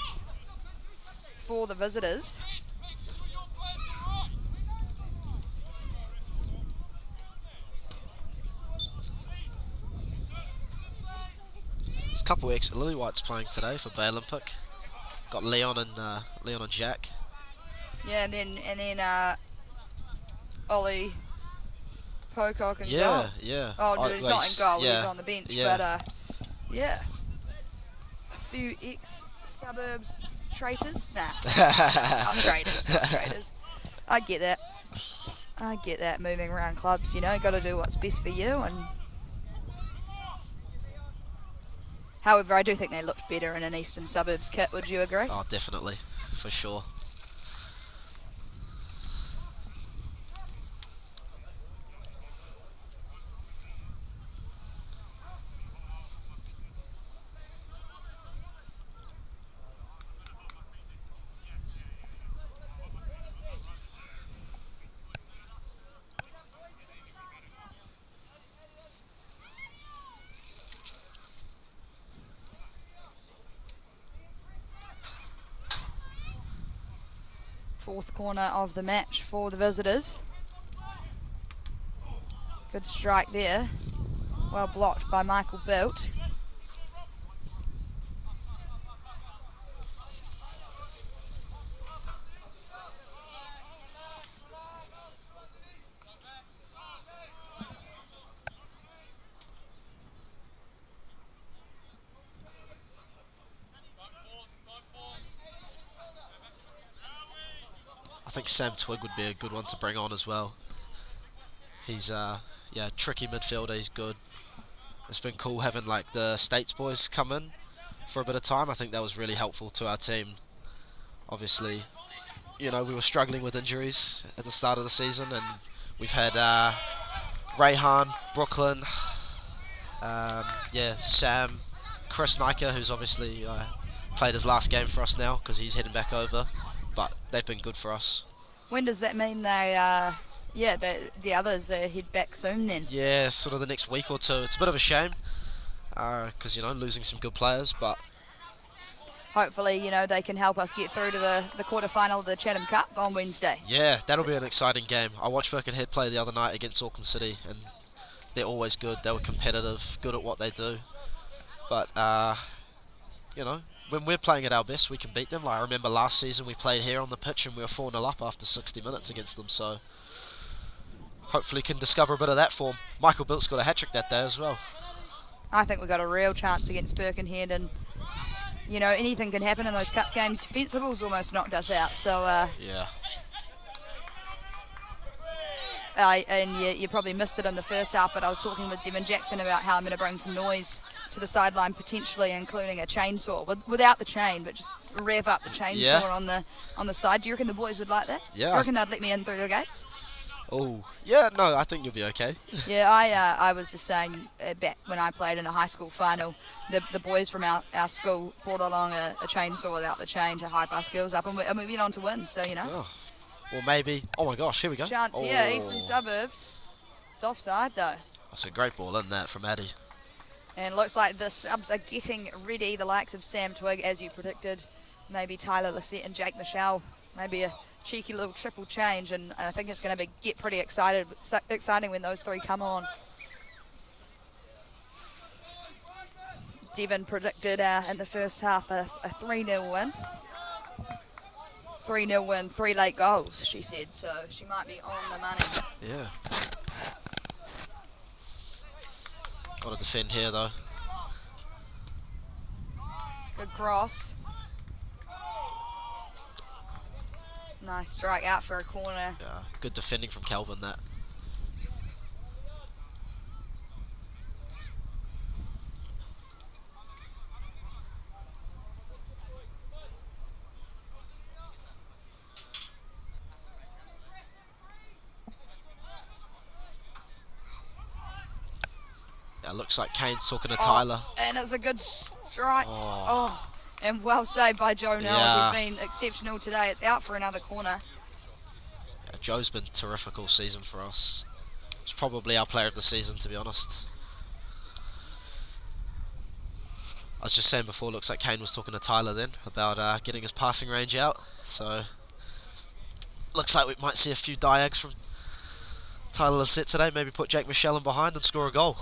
for the visitors. There's a couple of Lily White's playing today for Bay Olympic. Got Leon and Jack. Yeah, and then Ollie Pocock in goal. Yeah. Oh, no, he's not in goal. Yeah, He's on the bench. yeah. But yeah, a few ex-suburbs traitors. Nah, not traitors. Not traitors. I get that. Moving around clubs, got to do what's best for you. And however, I do think they looked better in an Eastern Suburbs kit. Would you agree? Oh, definitely, for sure. Fourth corner of the match for the visitors. Good strike there. Well blocked by Michael Bilt. I think Sam Twig would be a good one to bring on as well. He's tricky midfielder. He's good. It's been cool having like the States boys come in for a bit of time. I think that was really helpful to our team. Obviously, we were struggling with injuries at the start of the season, and we've had Rayhan, Brooklyn, Sam, Chris Nika, who's obviously played his last game for us now because he's heading back over. But they've been good for us. When does that mean they, the others head back soon then? Yeah, sort of the next week or two. It's a bit of a shame because, losing some good players, but hopefully, they can help us get through to the quarterfinal of the Chatham Cup on Wednesday. Yeah, that'll be an exciting game. I watched Birkenhead play the other night against Auckland City, and they're always good. They were competitive, good at what they do. But, when we're playing at our best, we can beat them. Like I remember last season we played here on the pitch and we were 4-0 up after 60 minutes against them. So hopefully can discover a bit of that form. Michael Bilt's got a hat-trick that day as well. I think we've got a real chance against Birkenhead, and anything can happen in those cup games. Fencibles almost knocked us out, so yeah. And you probably missed it in the first half, but I was talking with Devin Jackson about how I'm going to bring some noise to the sideline, potentially including a chainsaw, without the chain, but just rev up the chainsaw on the side. Do you reckon the boys would like that? Yeah. You reckon they'd let me in through the gates? Oh, yeah, no, I think you'll be okay. Yeah, I was just saying back when I played in a high school final, the boys from our school brought along a chainsaw without the chain to hype our skills up, and we went on to win, so, you know. Oh. Well, maybe. Oh my gosh, here we go. Chance oh. here, Eastern Suburbs. It's offside, though. That's a great ball in that from Addy. And looks like the subs are getting ready, the likes of Sam Twigg, as you predicted. Maybe Tyler Lisette and Jake Michelle. Maybe a cheeky little triple change, and I think it's going to get pretty exciting when those three come on. Devon predicted in the first half a 3-0 win. 3-0 win, 3 late goals, she said, so she might be on the money. Yeah. Got to defend here, though. It's a good cross. Nice strike out for a corner. Yeah, good defending from Calvin, that. Yeah, looks like Kane's talking to Tyler. And it's a good strike. Oh. And well saved by Joe Knowles. Yeah. He's been exceptional today. It's out for another corner. Yeah, Joe's been terrific all season for us. He's probably our player of the season, to be honest. I was just saying before, looks like Kane was talking to Tyler then about getting his passing range out. So, looks like we might see a few diags from Tyler Lisette today. Maybe put Jake Michelle in behind and score a goal.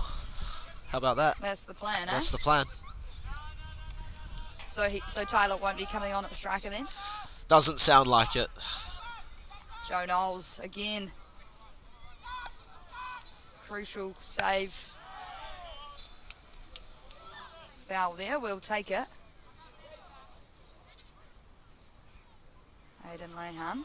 How about that? That's the plan, eh? That's the plan. So Tyler won't be coming on at striker then? Doesn't sound like it. Joe Knowles again. Crucial save. Foul there, we'll take it. Aidan Lehan.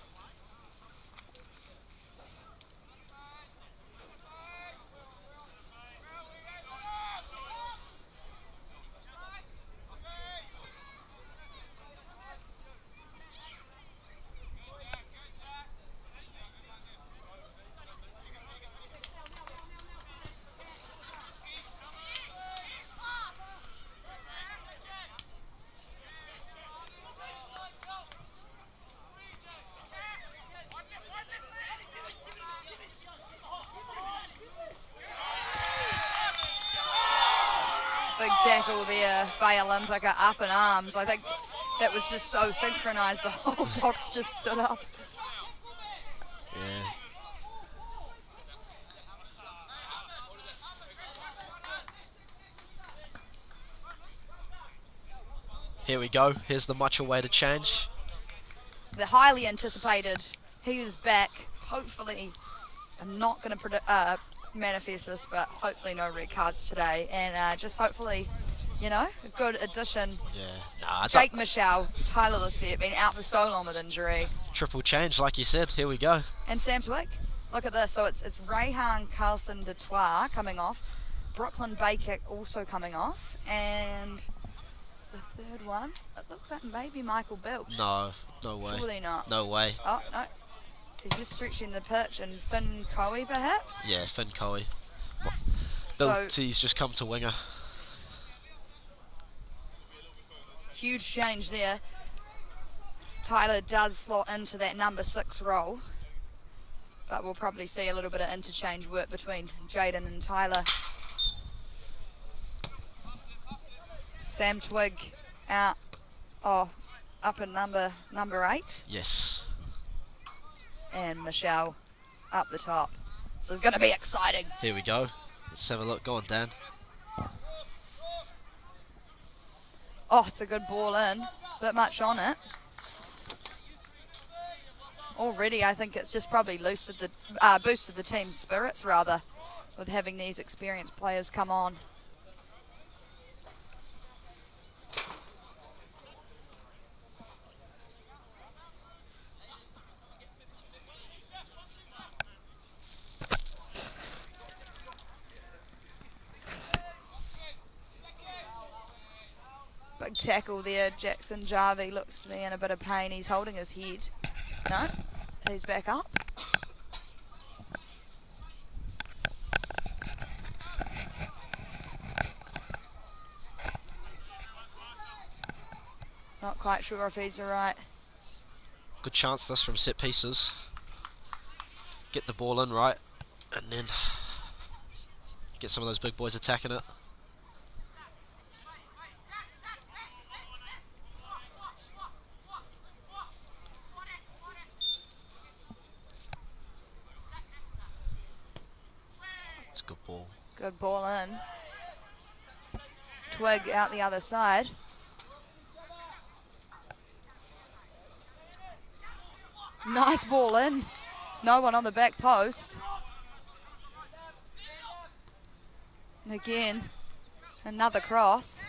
Big tackle there by Olympica, up in arms. I think that was just so synchronised, the whole box just stood up. Yeah. Here we go. Here's the much awaited change. The highly anticipated, he is back. Hopefully, I'm not going to manifest this, but hopefully no red cards today. And just hopefully, you know, a good addition. Yeah. Nah, Jake Michelle, Tyler Lisette, been out for so long with injury. triple change, like you said. Here we go. And Sam Twigg. Look at this. So it's Rayhan Carlson Detoire coming off. Brooklyn Baker also coming off. And the third one, it looks like maybe Michael Bilch. No, no way. Surely not. No way. Oh, no. He's just stretching the pitch. And Finn Coe, perhaps? Yeah, Finn Coe. So- Bill T's just come to winger. Huge change there. Tyler does slot into that number 6 role. But we'll probably see a little bit of interchange work between Jaden and Tyler. Sam Twigg out. Oh, up in number 8. Yes. And Michelle up the top. So it's going to be exciting. Here we go. Let's have a look. Go on, Dan. Oh, it's a good ball in. Bit much on it. Already, I think it's just probably boosted the team's spirits, rather, with having these experienced players come on. Big tackle there. Jackson Jarvie looks to be in a bit of pain. He's holding his head. No, he's back up. Not quite sure if he's right. Good chance this from set pieces. Get the ball in right, and then get some of those big boys attacking it. It's a good ball. Good ball in. Twig out the other side. Nice ball in. No one on the back post. And again, another cross.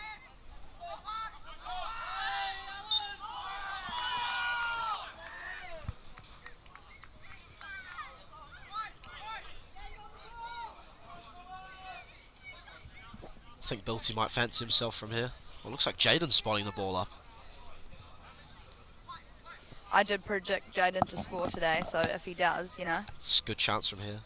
I think Bilty might fancy himself from here. Well, looks like Jaden's spotting the ball up. I did predict Jaden to score today, so if he does, you know. It's a good chance from here.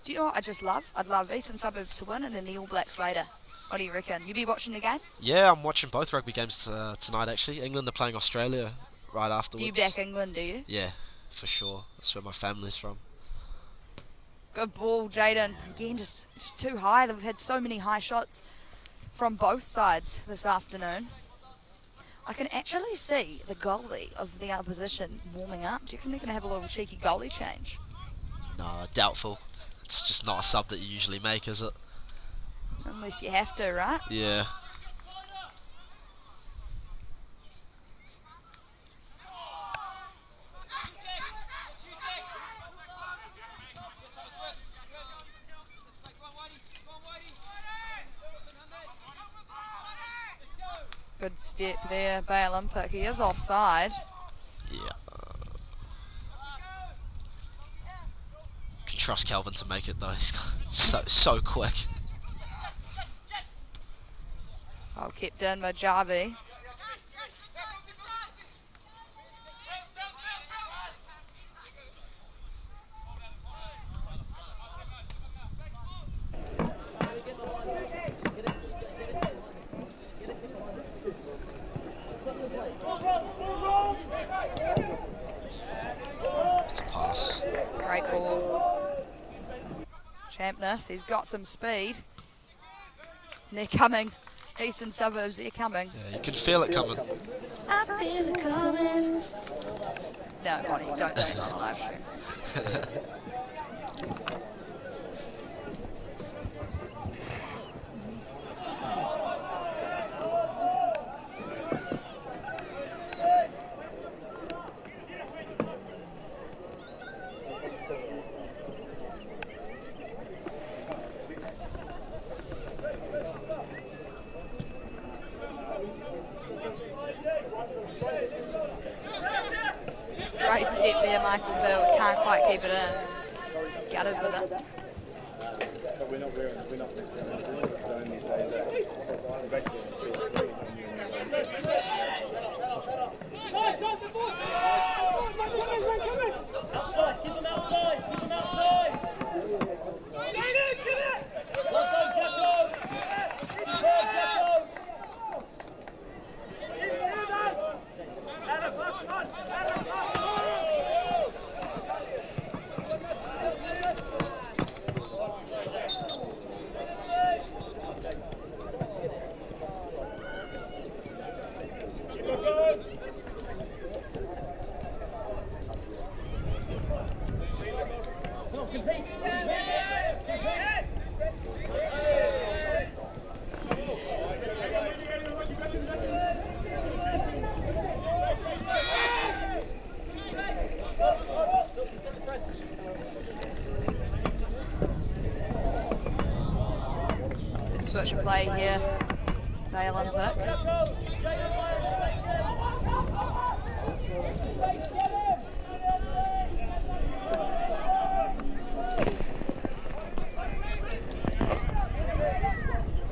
Do you know what I just love? I'd love Eastern Suburbs to win and then the All Blacks later. What do you reckon? You be watching the game? Yeah, I'm watching both rugby games tonight, actually. England are playing Australia right afterwards. Do you back England, do you? Yeah, for sure. That's where my family's from. Good ball, Jaden. Again, just too high. They've had so many high shots from both sides this afternoon. I can actually see the goalie of the opposition warming up. Do you reckon they're going to have a little cheeky goalie change? No, doubtful. It's just not a sub that you usually make, is it? Unless you have to, right? Yeah. Good step there, Bay Olympic. He is offside. Yeah. Can trust Calvin to make it though. He's so quick. Oh, kept in by Javi. It's a pass. Great ball. Champness, he's got some speed. And they're coming. Eastern Suburbs, they're coming. Yeah, you can feel it coming. I feel it coming. No, Bonnie, don't sing on the live stream. Great step there, Michael Bill. Can't quite keep it in. He's gutted with it. Good switch of play here. Bay Olympic.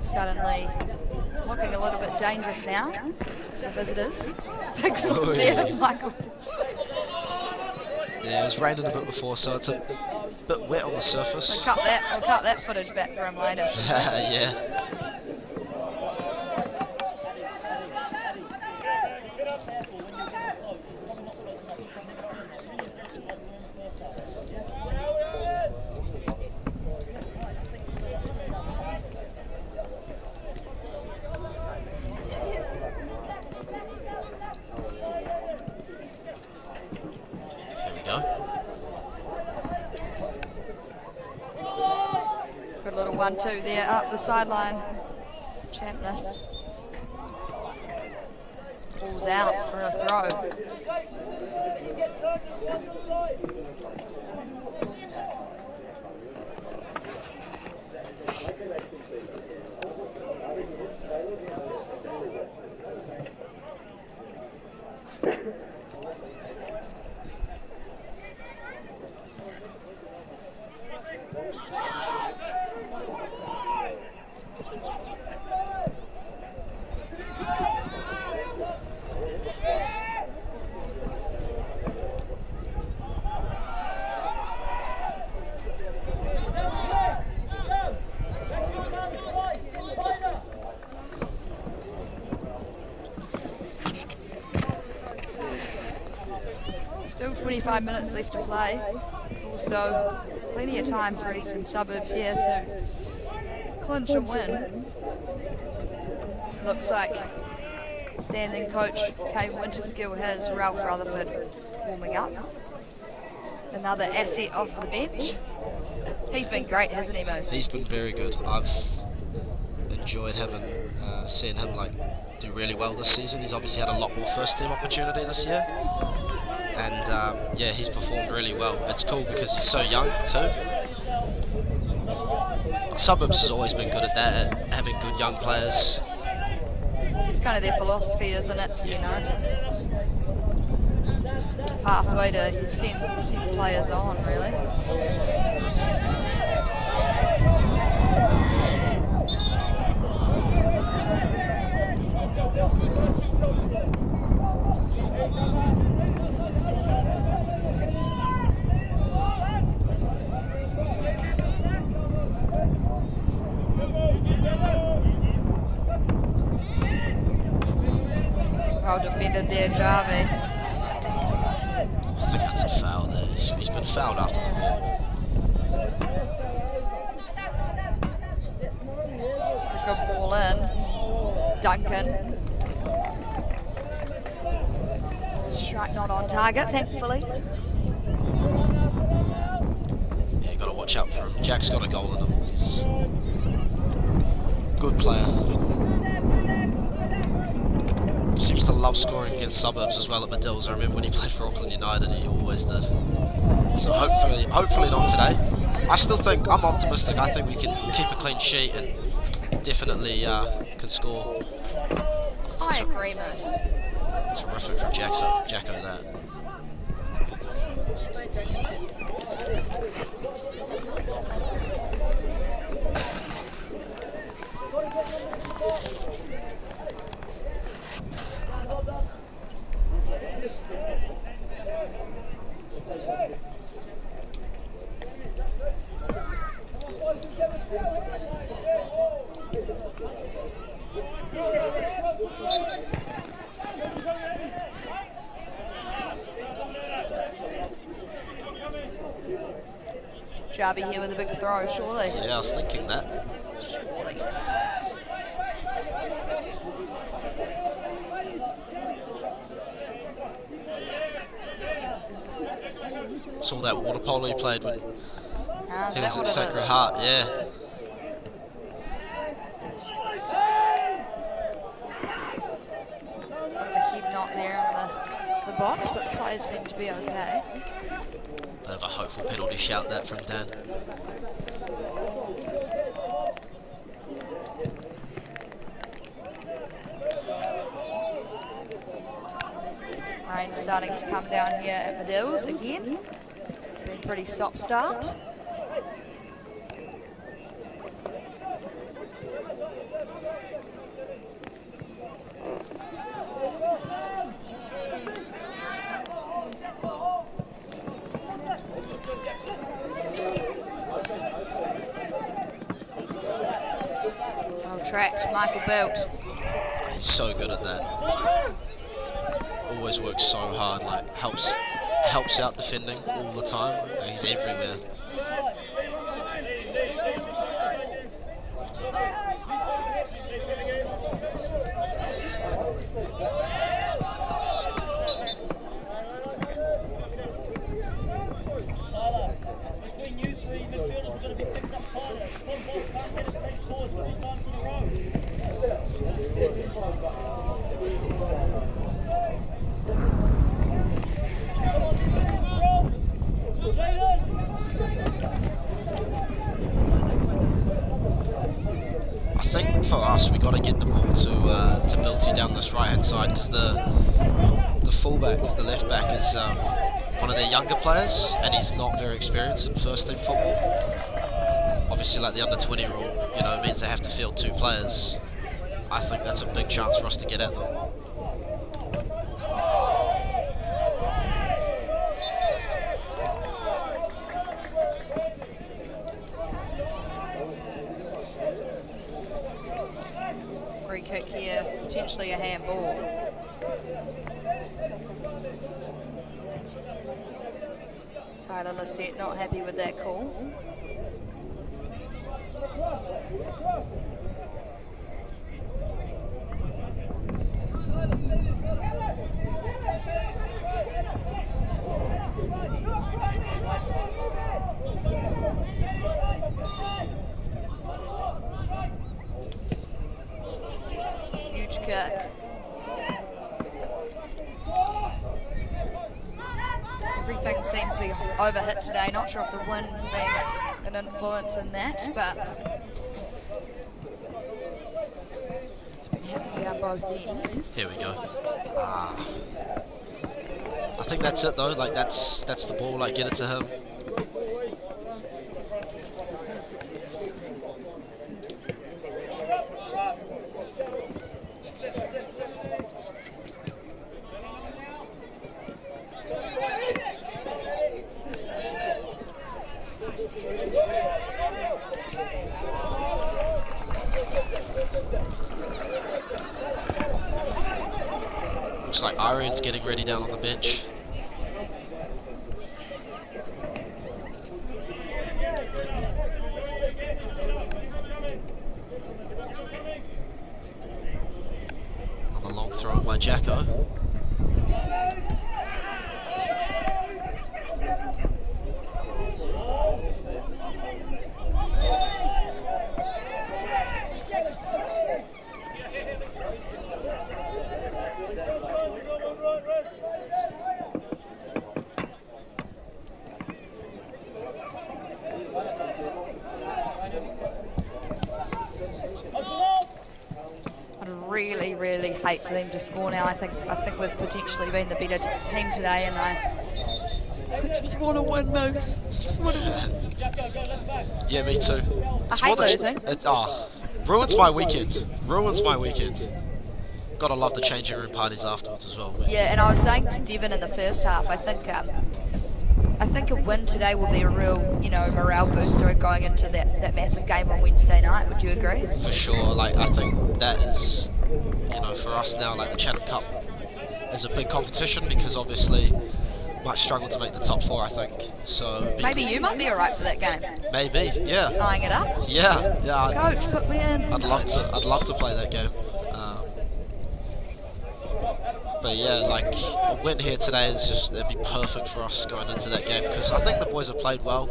Suddenly looking a little bit dangerous now, the visitors. Big slip there, Michael. Yeah, it was raining a bit before, so it's a bit wet on the surface. We'll cut that footage back for him later. Yeah. Good little 1-2 there up the sideline. Champness. Ball's out for a throw. Still 25 minutes left to play. Also, plenty of time for Eastern Suburbs here to clinch a win. Looks like standing coach Kay Winterskill has Ralph Rutherford warming up. Another asset off the bench. He's been great, hasn't he, Moose? He's been very good. I've enjoyed having seen him do really well this season. He's obviously had a lot more first team opportunity this year. And yeah, he's performed really well. It's cool because he's so young too. But Suburbs has always been good at that, at having good young players. It's kind of their philosophy, isn't it? You know, pathway to send players on, really. Well defended there, Jarvie. I think that's a foul there. He's been fouled after the ball. It's a good ball in. Duncan. Strike not on target, thankfully. Yeah, you got to watch out for him. Jack's got a goal in him. He's a good player. Seems to love scoring against Suburbs as well at Medill. I remember when he played for Auckland United, he always did. So hopefully not today. I still think, I'm optimistic. I think we can keep a clean sheet and definitely can score. I agree, Moose. Terrific from Jacko that. Jarvie here with a big throw, surely. Yeah, I was thinking that. Surely. Saw that water polo he played when he was at it Sacred is? Heart, yeah. Bit of a head knot there on the box, but the players seem to be okay. Bit of a hopeful penalty shout that from Dan. Rain starting to come down here at Medills again. It's been pretty stop-start. Well tracked, Michael Belt. He's so good at that. boys work so hard, like helps out defending all the time. He's everywhere. I think for us, we got to get the ball to Bilty down this right hand side, because the fullback, the left back, is one of their younger players, and he's not very experienced in first team football. Obviously, like the under 20 rule, you know, it means they have to field 2 players. I think that's a big chance for us to get at them. Free kick here, potentially a handball. Tyler Lissette not happy with that call. Huge kick. Everything seems to be overhit today. Not sure if the wind's been an influence in that, but it's been happening down both ends. Here we go. I think that's it though. Like that's the ball. Like get it to him. Looks like Arian's getting ready down on the bench. Another long throw by Jacko. Really hate for them to score now. I think we've potentially been the better team today, and I just want to win, Moose. Just want to win. Yeah, me too. I hate losing. Ruins my weekend. Ruins my weekend. Gotta love the changing room parties afterwards as well, man. Yeah, and I was saying to Devon in the first half, I think a win today will be a real, morale booster going into that massive game on Wednesday night. Would you agree? For sure. Like I think that is, for us now, like the Chatham Cup is a big competition because obviously might struggle to make the top 4. I think so. Maybe you might be alright for that game. Maybe, yeah. Eyeing it up. Yeah. Coach, put me in. I'd love to play that game. But yeah, like a win here today it'd be perfect for us going into that game because I think the boys have played well.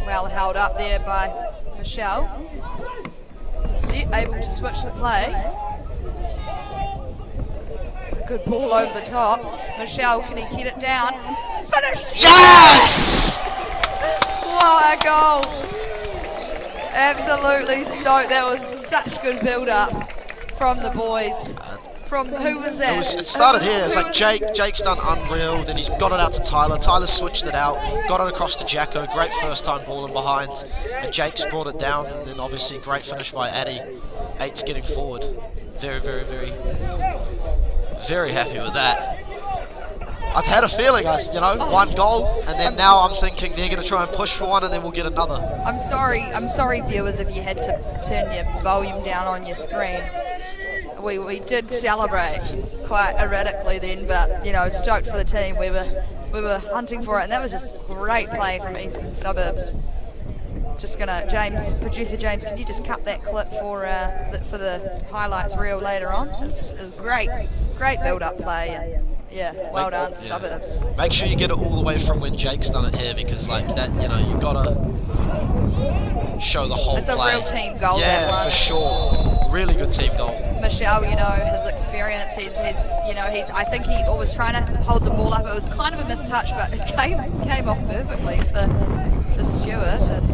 Well held up there by Michelle. Able to switch the play. It's a good ball over the top. Michelle, can he get it down? Finish! Yes! What a goal! Absolutely stoked. That was such good build-up from the boys. From who was that? It started here. It's like Jake's done unreal. Then he's got it out to Tyler. Tyler switched it out, got it across to Jacko. Great first time ball in behind, and Jake's brought it down. And then obviously great finish by Addy. 8's getting forward. Very, very, very, very happy with that. I had a feeling, one goal, and then now I'm thinking they're going to try and push for one, and then we'll get another. I'm sorry, viewers, if you had to turn your volume down on your screen. We did celebrate quite erratically then, but stoked for the team. We were hunting for it, and that was just great play from Eastern Suburbs. Just gonna, producer James, can you just cut that clip for the highlights reel later on? It was great build-up play. And yeah, well done, Suburbs. Make sure you get it all the way from when Jake's done it here, because like that, you gotta show the whole It's play. a real team goal. Yeah, that one. for sure. Really good team goal. Michelle, his experience, I think he was trying to hold the ball up. It was kind of a mistouch, but it came off perfectly for Stewart. And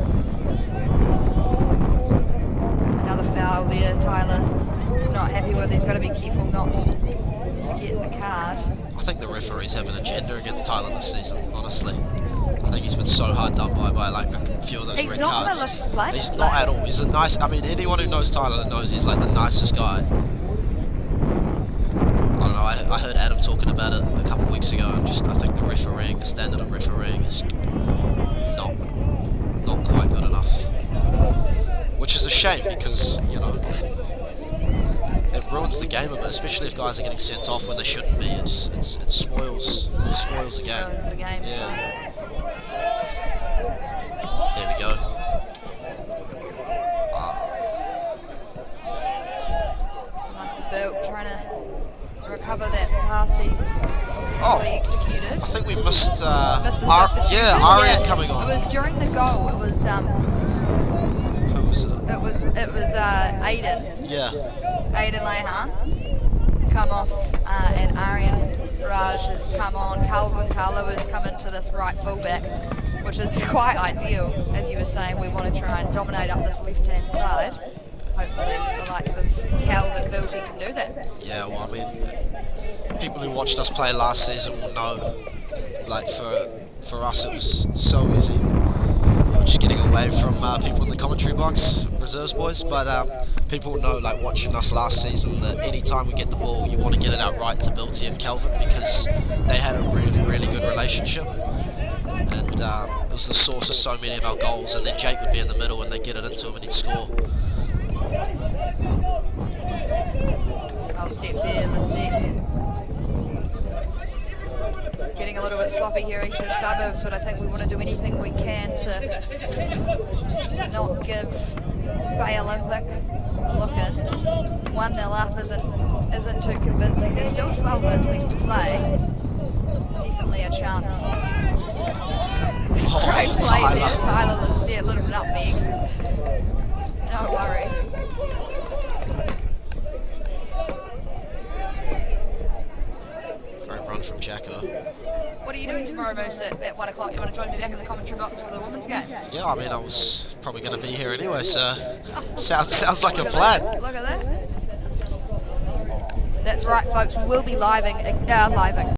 another foul there. Tyler is not happy with. He's got to be careful not to get the card. I think the referees have an agenda against Tyler this season, honestly. I think he's been so hard done by like a few of those red cards. He's not a malicious player. He's not at all. He's a nice. I mean, anyone who knows Tyler knows he's like the nicest guy. I don't know. I heard Adam talking about it a couple of weeks ago, and I think the standard of refereeing is not quite good enough. Which is a shame because it ruins the game a bit, especially if guys are getting sent off when they shouldn't be. It spoils the game. Ruins the game. Yeah. Here we go. Michael Burke trying to recover that pass he executed. I think we missed Missed a substitution. Arian coming on. It was during the goal. It was Who was it? it was Aiden Lehan come off, and Arian Raj has come on. Calvin Carlo has come into this right fullback, which is quite ideal. As you were saying, we want to try and dominate up this left-hand side. So hopefully the likes of Calvin Bilty can do that. Yeah, well, I mean, people who watched us play last season will know, like, for us it was so easy. Just getting away from people in the commentary box, reserves boys, but people will know, like, watching us last season, that any time we get the ball, you want to get it out right to Bilty and Calvin, because they had a really, really good relationship. And it was the source of so many of our goals, and then Jake would be in the middle and they'd get it into him and he'd score. I'll step there, Lisette. Getting a little bit sloppy here, Eastern Suburbs, but I think we want to do anything we can to not give Bay Olympic a look in. 1-0 up isn't too convincing. There's still 12 minutes left to play. Definitely a chance. Great play there, Tyler Lisette, a little nutmeg. No worries. Great run from Jacko. What are you doing tomorrow, Moose, at 1 o'clock? You want to join me back in the commentary box for the women's game? Yeah, I mean, I was probably going to be here anyway, so sounds like a plan. Look at that. That's right, folks. We will be living.